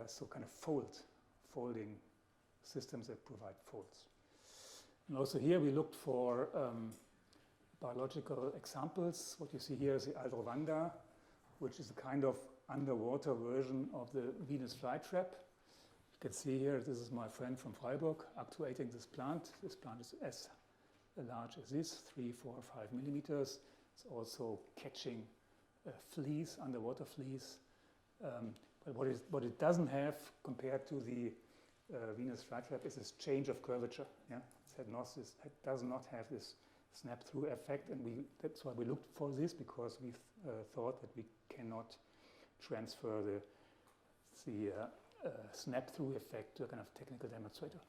So kind of folding systems that provide folds. And also here we looked for biological examples. What you see here is the Aldrovanda, which is a kind of underwater version of the Venus flytrap. You can see here, this is my friend from Freiburg actuating this plant. This plant is as large as this, 3, 4, 5 millimeters. It's also catching fleas, underwater fleas. But what it doesn't have compared to the Venus flytrap is this change of curvature. It does not have this snap-through effect, and that's why we looked for this, because we thought that we cannot transfer the snap-through effect to a kind of technical demonstrator.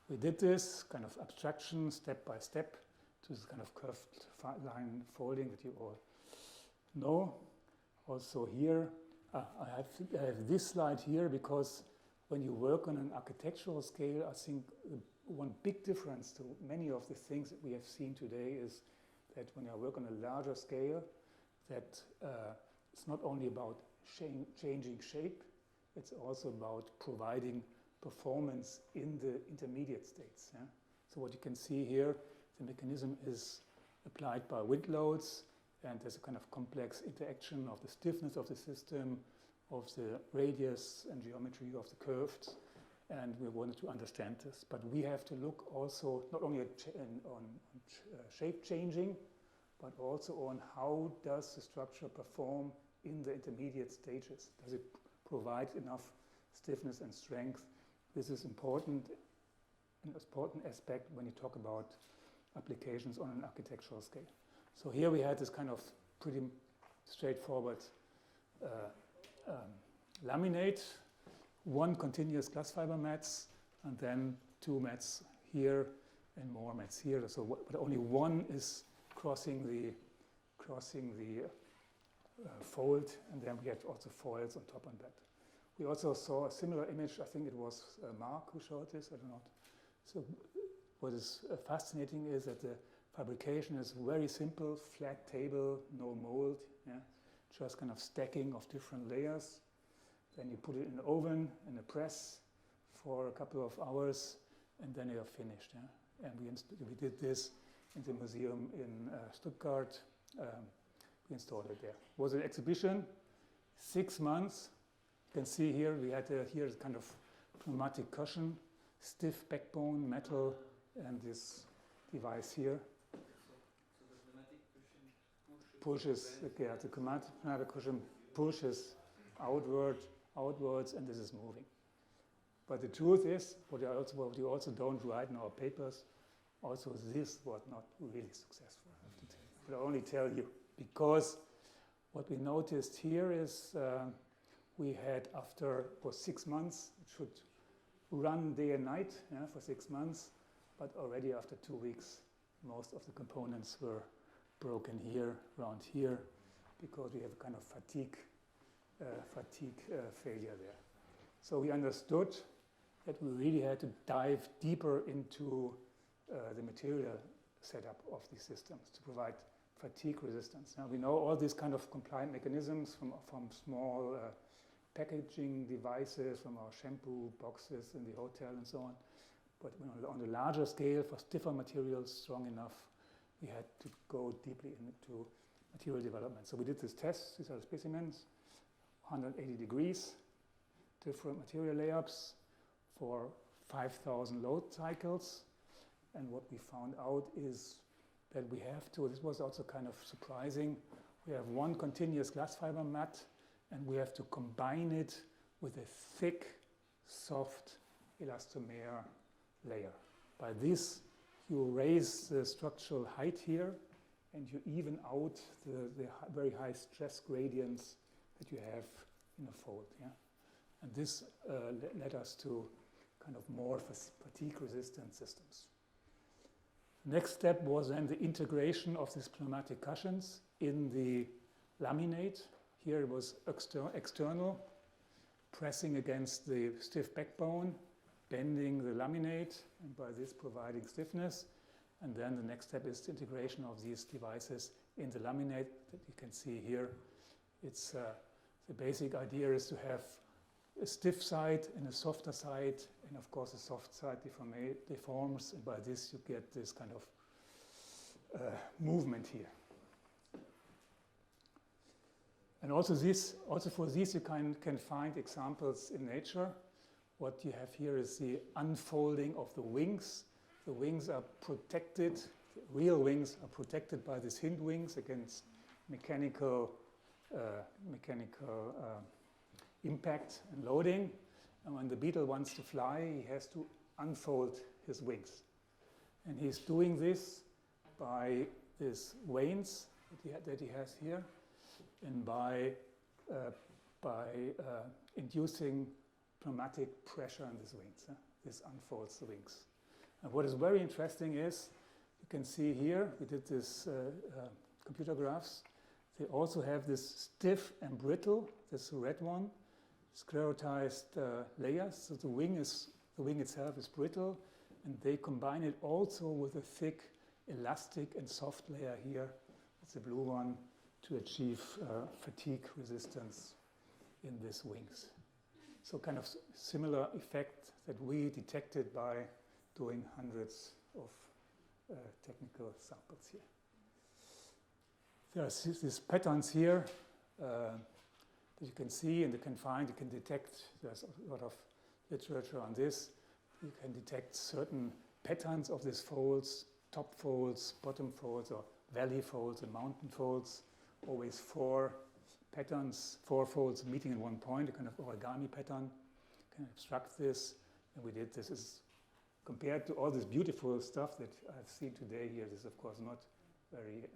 We did this kind of abstraction step by step to this kind of curved line folding that you all know. Also here, I have this slide here because when you work on an architectural scale, I think one big difference to many of the things that we have seen today is that when you work on a larger scale, that it's not only about changing shape, it's also about providing performance in the intermediate states. So what you can see here, the mechanism is applied by wind loads, and there's a kind of complex interaction of the stiffness of the system, of the radius and geometry of the curves, and we wanted to understand this. But we have to look also not only on shape changing, but also on how does the structure perform in the intermediate stages. Does it provide enough stiffness and strength? This is an important aspect when you talk about applications on an architectural scale. So here we had this kind of pretty straightforward laminate, one continuous glass fiber mats, and then 2 mats here and more mats here. So but only one is crossing the fold, and then we had also foils on top of that. We also saw a similar image. I think it was Mark who showed this. I don't know. So what is fascinating is that the fabrication is very simple, flat table, no mold, just kind of stacking of different layers. Then you put it in the oven, in a press for a couple of hours, and then you're finished. And we did this in the museum in Stuttgart. We installed it there. It was an exhibition, 6 months. You can see here, we had here kind of pneumatic cushion, stiff backbone, metal, and this device here. So the pneumatic cushion pushes, the pneumatic cushion pushes outwards, and this is moving. But the truth is, what you also don't write in our papers, also this was not really successful. I have to tell you. But I only tell you because What we noticed here is we had for 6 months, it should run day and night for 6 months, but already after 2 weeks, most of the components were broken here, around here, because we have a kind of fatigue failure there. So we understood that we really had to dive deeper into the material setup of these systems to provide fatigue resistance. Now we know all these kind of compliant mechanisms from small packaging devices, from our shampoo boxes in the hotel and so on. But on a larger scale, for stiffer materials strong enough, we had to go deeply into material development. So we did this test. These are the specimens, 180 degrees, different material layups for 5,000 load cycles. And what we found out is that we have to, this was also kind of surprising, we have one continuous glass fiber mat, and we have to combine it with a thick, soft elastomer layer. By this, you raise the structural height here, and you even out the very high stress gradients that you have in a fold. Yeah? And this led us to kind of more fatigue-resistant systems. Next step was then the integration of these pneumatic cushions in the laminate. Here it was external, pressing against the stiff backbone, bending the laminate, and by this providing stiffness. And then the next step is the integration of these devices in the laminate that you can see here. It's the basic idea is to have a stiff side and a softer side, and of course the soft side deforms, and by this you get this kind of movement here. And also for this you can find examples in nature. What you have here is the unfolding of the wings. The wings are protected, real wings are protected by these hind wings against mechanical impact and loading. And when the beetle wants to fly, he has to unfold his wings. And he's doing this by these veins that he has here, and by inducing pneumatic pressure on these wings. This unfolds the wings. And what is very interesting is, you can see here, we did this computer graphs. They also have this stiff and brittle, this red one, sclerotized layers. So the wing itself is brittle, and they combine it also with a thick, elastic and soft layer here. It's the blue one, to achieve fatigue resistance in these wings. So kind of similar effect that we detected by doing hundreds of technical samples here. There are these patterns here that you can see and you can detect. There's a lot of literature on this. You can detect certain patterns of these folds, top folds, bottom folds, or valley folds and mountain folds. Always 4 patterns, 4 folds meeting in one point, a kind of origami pattern. You can abstract this, and we did this. Is compared to all this beautiful stuff that I've seen today here, this is of course not very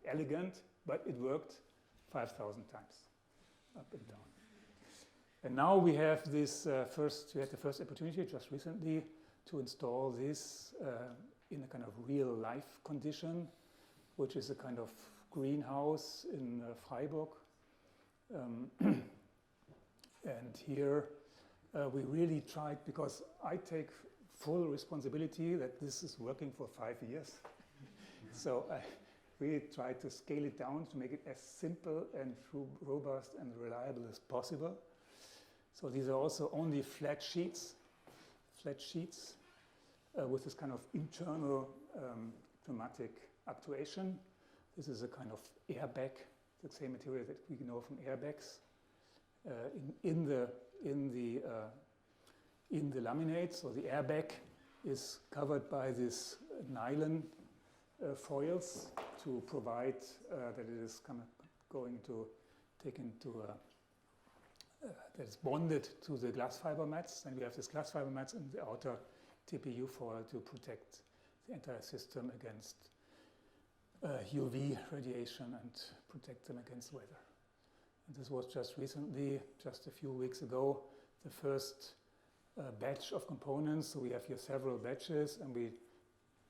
elegant, but it worked 5,000 times, up and down. And now we have this we had the first opportunity just recently to install this in a kind of real life condition, which is a kind of greenhouse in Freiburg. And here we really tried, because I take full responsibility that this is working for 5 years. So I really tried to scale it down to make it as simple and robust and reliable as possible. So these are also only flat sheets with this kind of internal pneumatic actuation. This is a kind of airbag, the same material that we know from airbags. In the laminate, so the airbag is covered by this nylon foils to provide that it is kind of going to take into that is bonded to the glass fiber mats. And we have this glass fiber mats and the outer TPU foil to protect the entire system against UV radiation and protect them against weather. This was just recently, just a few weeks ago, the first batch of components. So we have here several batches, and we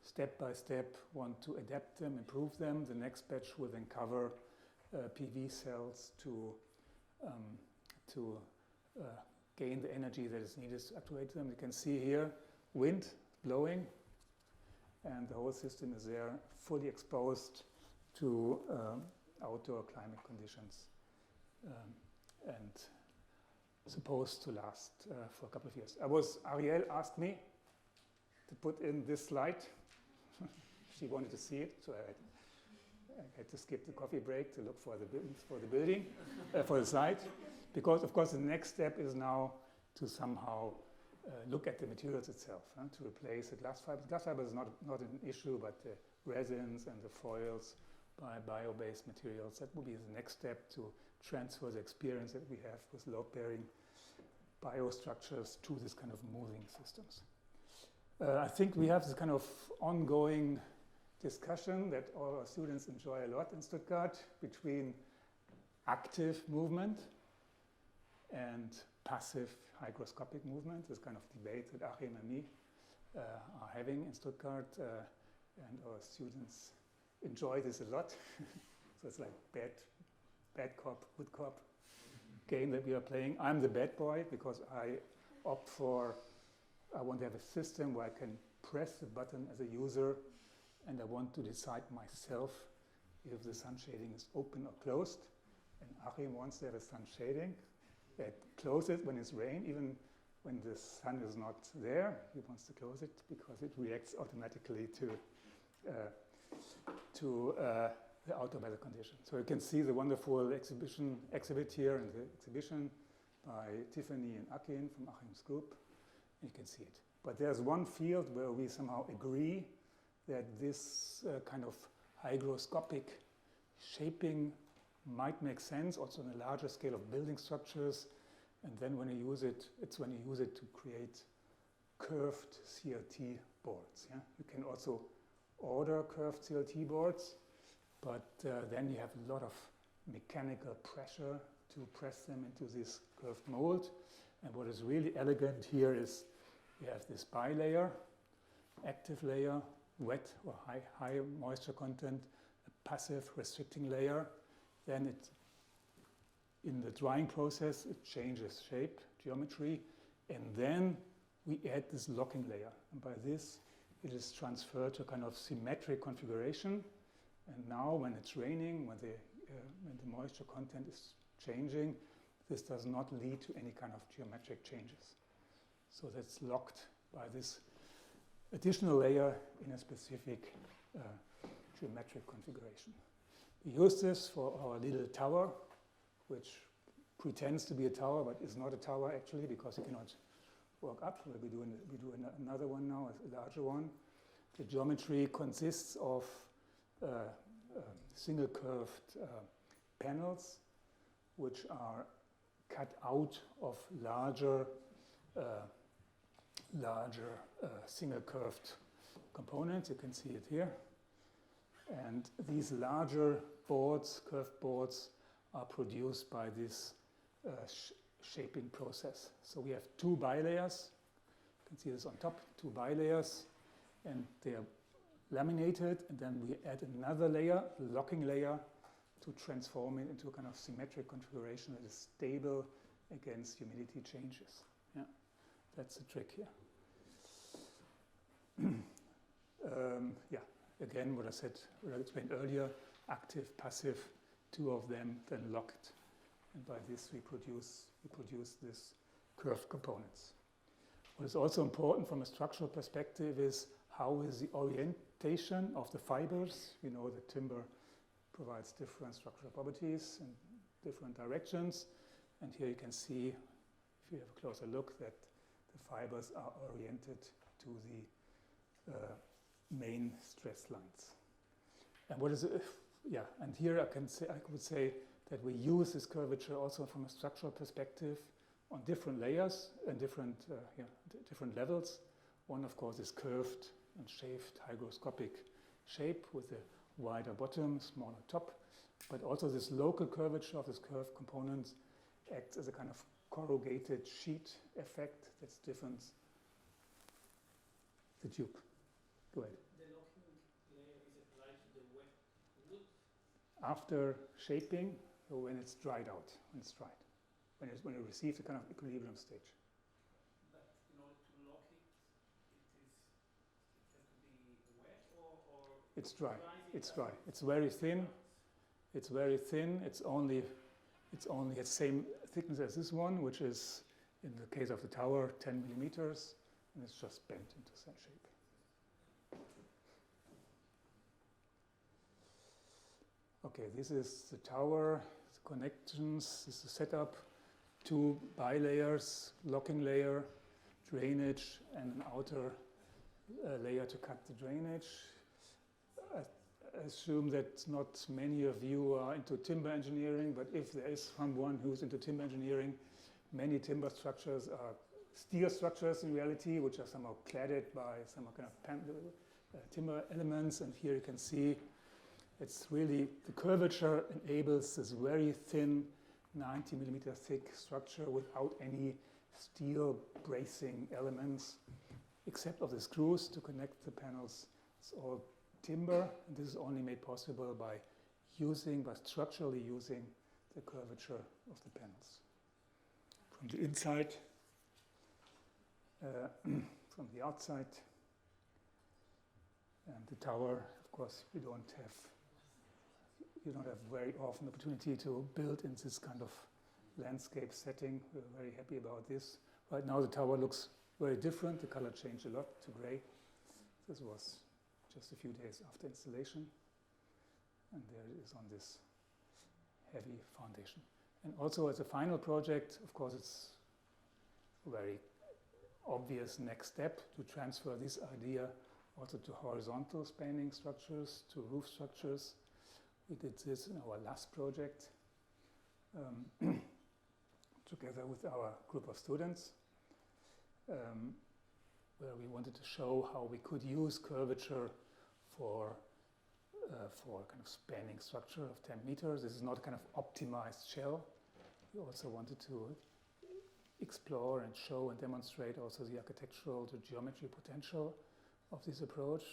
step by step want to adapt them, improve them. The next batch will then cover PV cells to gain the energy that is needed to actuate them. You can see here wind blowing, and the whole system is there fully exposed to outdoor climate conditions, and supposed to last for a couple of years. Ariel asked me to put in this slide. She wanted to see it, so I had to skip the coffee break to look for the building, for the slide, because of course the next step is now to somehow look at the materials itself, to replace the glass fiber. Glass fiber is not an issue, but the resins and the foils by bio-based materials, that will be the next step to transfer the experience that we have with load-bearing biostructures to this kind of moving systems. I think we have this kind of ongoing discussion that all our students enjoy a lot in Stuttgart between active movement and passive hygroscopic movement. This kind of debate that Achim and me are having in Stuttgart, and our students enjoy this a lot. So it's like bad cop, good cop game that we are playing. I'm the bad boy because I want to have a system where I can press the button as a user, and I want to decide myself if the sun shading is open or closed. And Achim wants to have a sun shading that closes when it's rain, even when the sun is not there. He wants to close it because it reacts automatically to the outdoor weather conditions. So you can see the wonderful exhibit here in the exhibition by Tiffany and Akin from Achim's group. You can see it. But there's one field where we somehow agree that this kind of hygroscopic shaping might make sense also on a larger scale of building structures. And then when you use it, it's when you use it to create curved CLT boards. Yeah? You can also order curved CLT boards, but then you have a lot of mechanical pressure to press them into this curved mold. And what is really elegant here is we have this bilayer, active layer, wet or high moisture content, a passive restricting layer. Then in the drying process, it changes shape, geometry, and then we add this locking layer. And by this, it is transferred to a kind of symmetric configuration. And now when it's raining, when the moisture content is changing, this does not lead to any kind of geometric changes. So that's locked by this additional layer in a specific geometric configuration. We use this for our little tower, which pretends to be a tower, but is not a tower actually, because you cannot walk up. We do another one now, a larger one. The geometry consists of single curved panels, which are cut out of larger single curved components. You can see it here. And these larger boards, curved boards, are produced by this shaping process. So we have two bilayers. You can see this on top, two bilayers, and they are laminated, and then we add another layer, locking layer, to transform it into a kind of symmetric configuration that is stable against humidity changes. Yeah, that's the trick here. Yeah, again, what I explained earlier, active, passive, two of them, then locked. And by this, we produce these curved components. What is also important from a structural perspective is how is the orientation of the fibers. You know that timber provides different structural properties in different directions. And here you can see, if you have a closer look, that the fibers are oriented to the main stress lines. And what is it? Yeah, and here I would say that we use this curvature also from a structural perspective on different layers and different levels. One, of course, is curved and shaved hygroscopic shape with a wider bottom, smaller top. But also this local curvature of this curved component acts as a kind of corrugated sheet effect that stiffens the tube. Go ahead. The locking layer is applied to the wet wood? After shaping, so when it's dried out, when it's dried, when it receives a kind of equilibrium stage. But in order to lock it, it has to be wet or It's dry. dries It's it dry. as It's very thin. it It's very thin. It's only the same thickness as this one, which is, in the case of the tower, 10 millimeters, and it's just bent into that shape. Okay, this is the tower, the connections, this is the setup, 2 bilayers, locking layer, drainage, and an outer layer to cut the drainage. I assume that not many of you are into timber engineering, but if there is someone who's into timber engineering, many timber structures are steel structures in reality, which are somehow cladded by some kind of timber elements. And here you can see it's really, the curvature enables this very thin, 90 millimeter thick structure without any steel bracing elements, except of the screws to connect the panels. It's all timber, and this is only made possible by structurally using the curvature of the panels. From the inside, from the outside, and the tower, of course, you don't have very often the opportunity to build in this kind of landscape setting. We're very happy about this. Right now the tower looks very different. The color changed a lot to gray. This was just a few days after installation. And there it is on this heavy foundation. And also as a final project, of course, it's a very obvious next step to transfer this idea also to horizontal spanning structures, to roof structures. We did this in our last project together with our group of students, where we wanted to show how we could use curvature for a kind of spanning structure of 10 meters. This is not a kind of optimized shell. We also wanted to explore and show and demonstrate also the architectural, the geometry potential of this approach,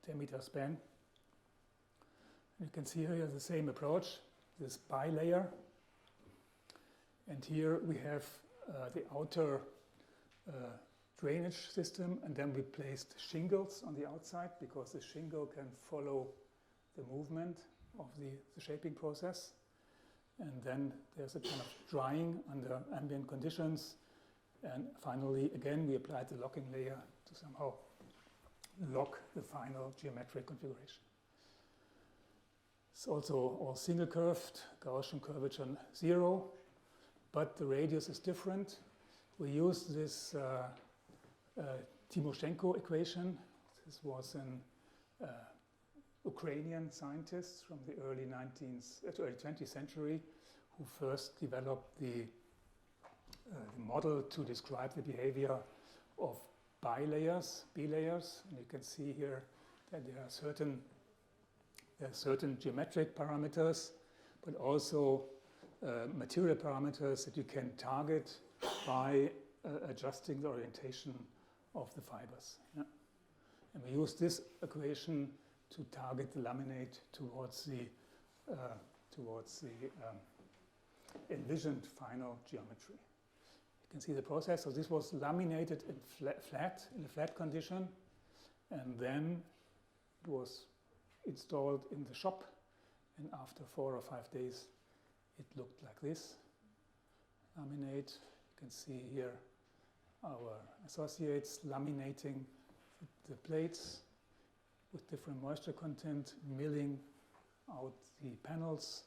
10 meter span. You can see here the same approach, this bilayer. And here we have the outer drainage system, and then we placed shingles on the outside because the shingle can follow the movement of the shaping process. And then there's a kind of drying under ambient conditions. And finally, again, we applied the locking layer to somehow lock the final geometric configuration. It's also all single curved, Gaussian curvature 0, but the radius is different. We used this Timoshenko equation. This was an Ukrainian scientist from the early 20th century who first developed the model to describe the behavior of bilayers, B-layers. And you can see here that there are certain geometric parameters, but also material parameters that you can target by adjusting the orientation of the fibers. Yeah? And we use this equation to target the laminate towards the envisioned final geometry. You can see the process. So this was laminated in in a flat condition, and then it was installed in the shop, and after 4 or 5 days it looked like this. Laminate, you can see here our associates laminating the plates with different moisture content, milling out the panels.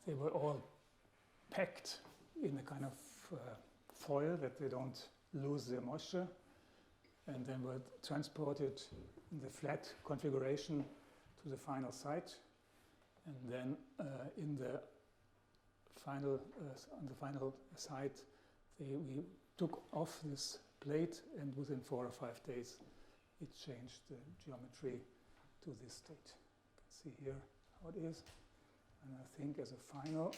They were all packed in a kind of foil that they don't lose their moisture, and then were transported in the flat configuration to the final site, and then on the final site we took off this plate, and within 4 or 5 days it changed the geometry to this state. You can see here how it is. And I think as a final,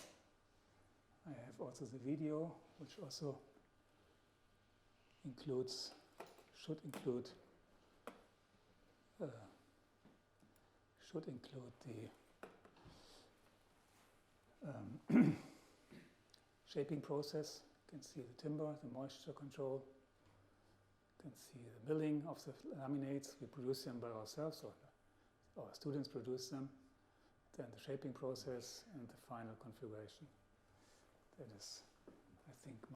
I have also the video, which also should include the shaping process. You can see the timber, the moisture control. You can see the milling of the laminates. We produce them by ourselves, or our students produce them. Then the shaping process and the final configuration. That is, I think,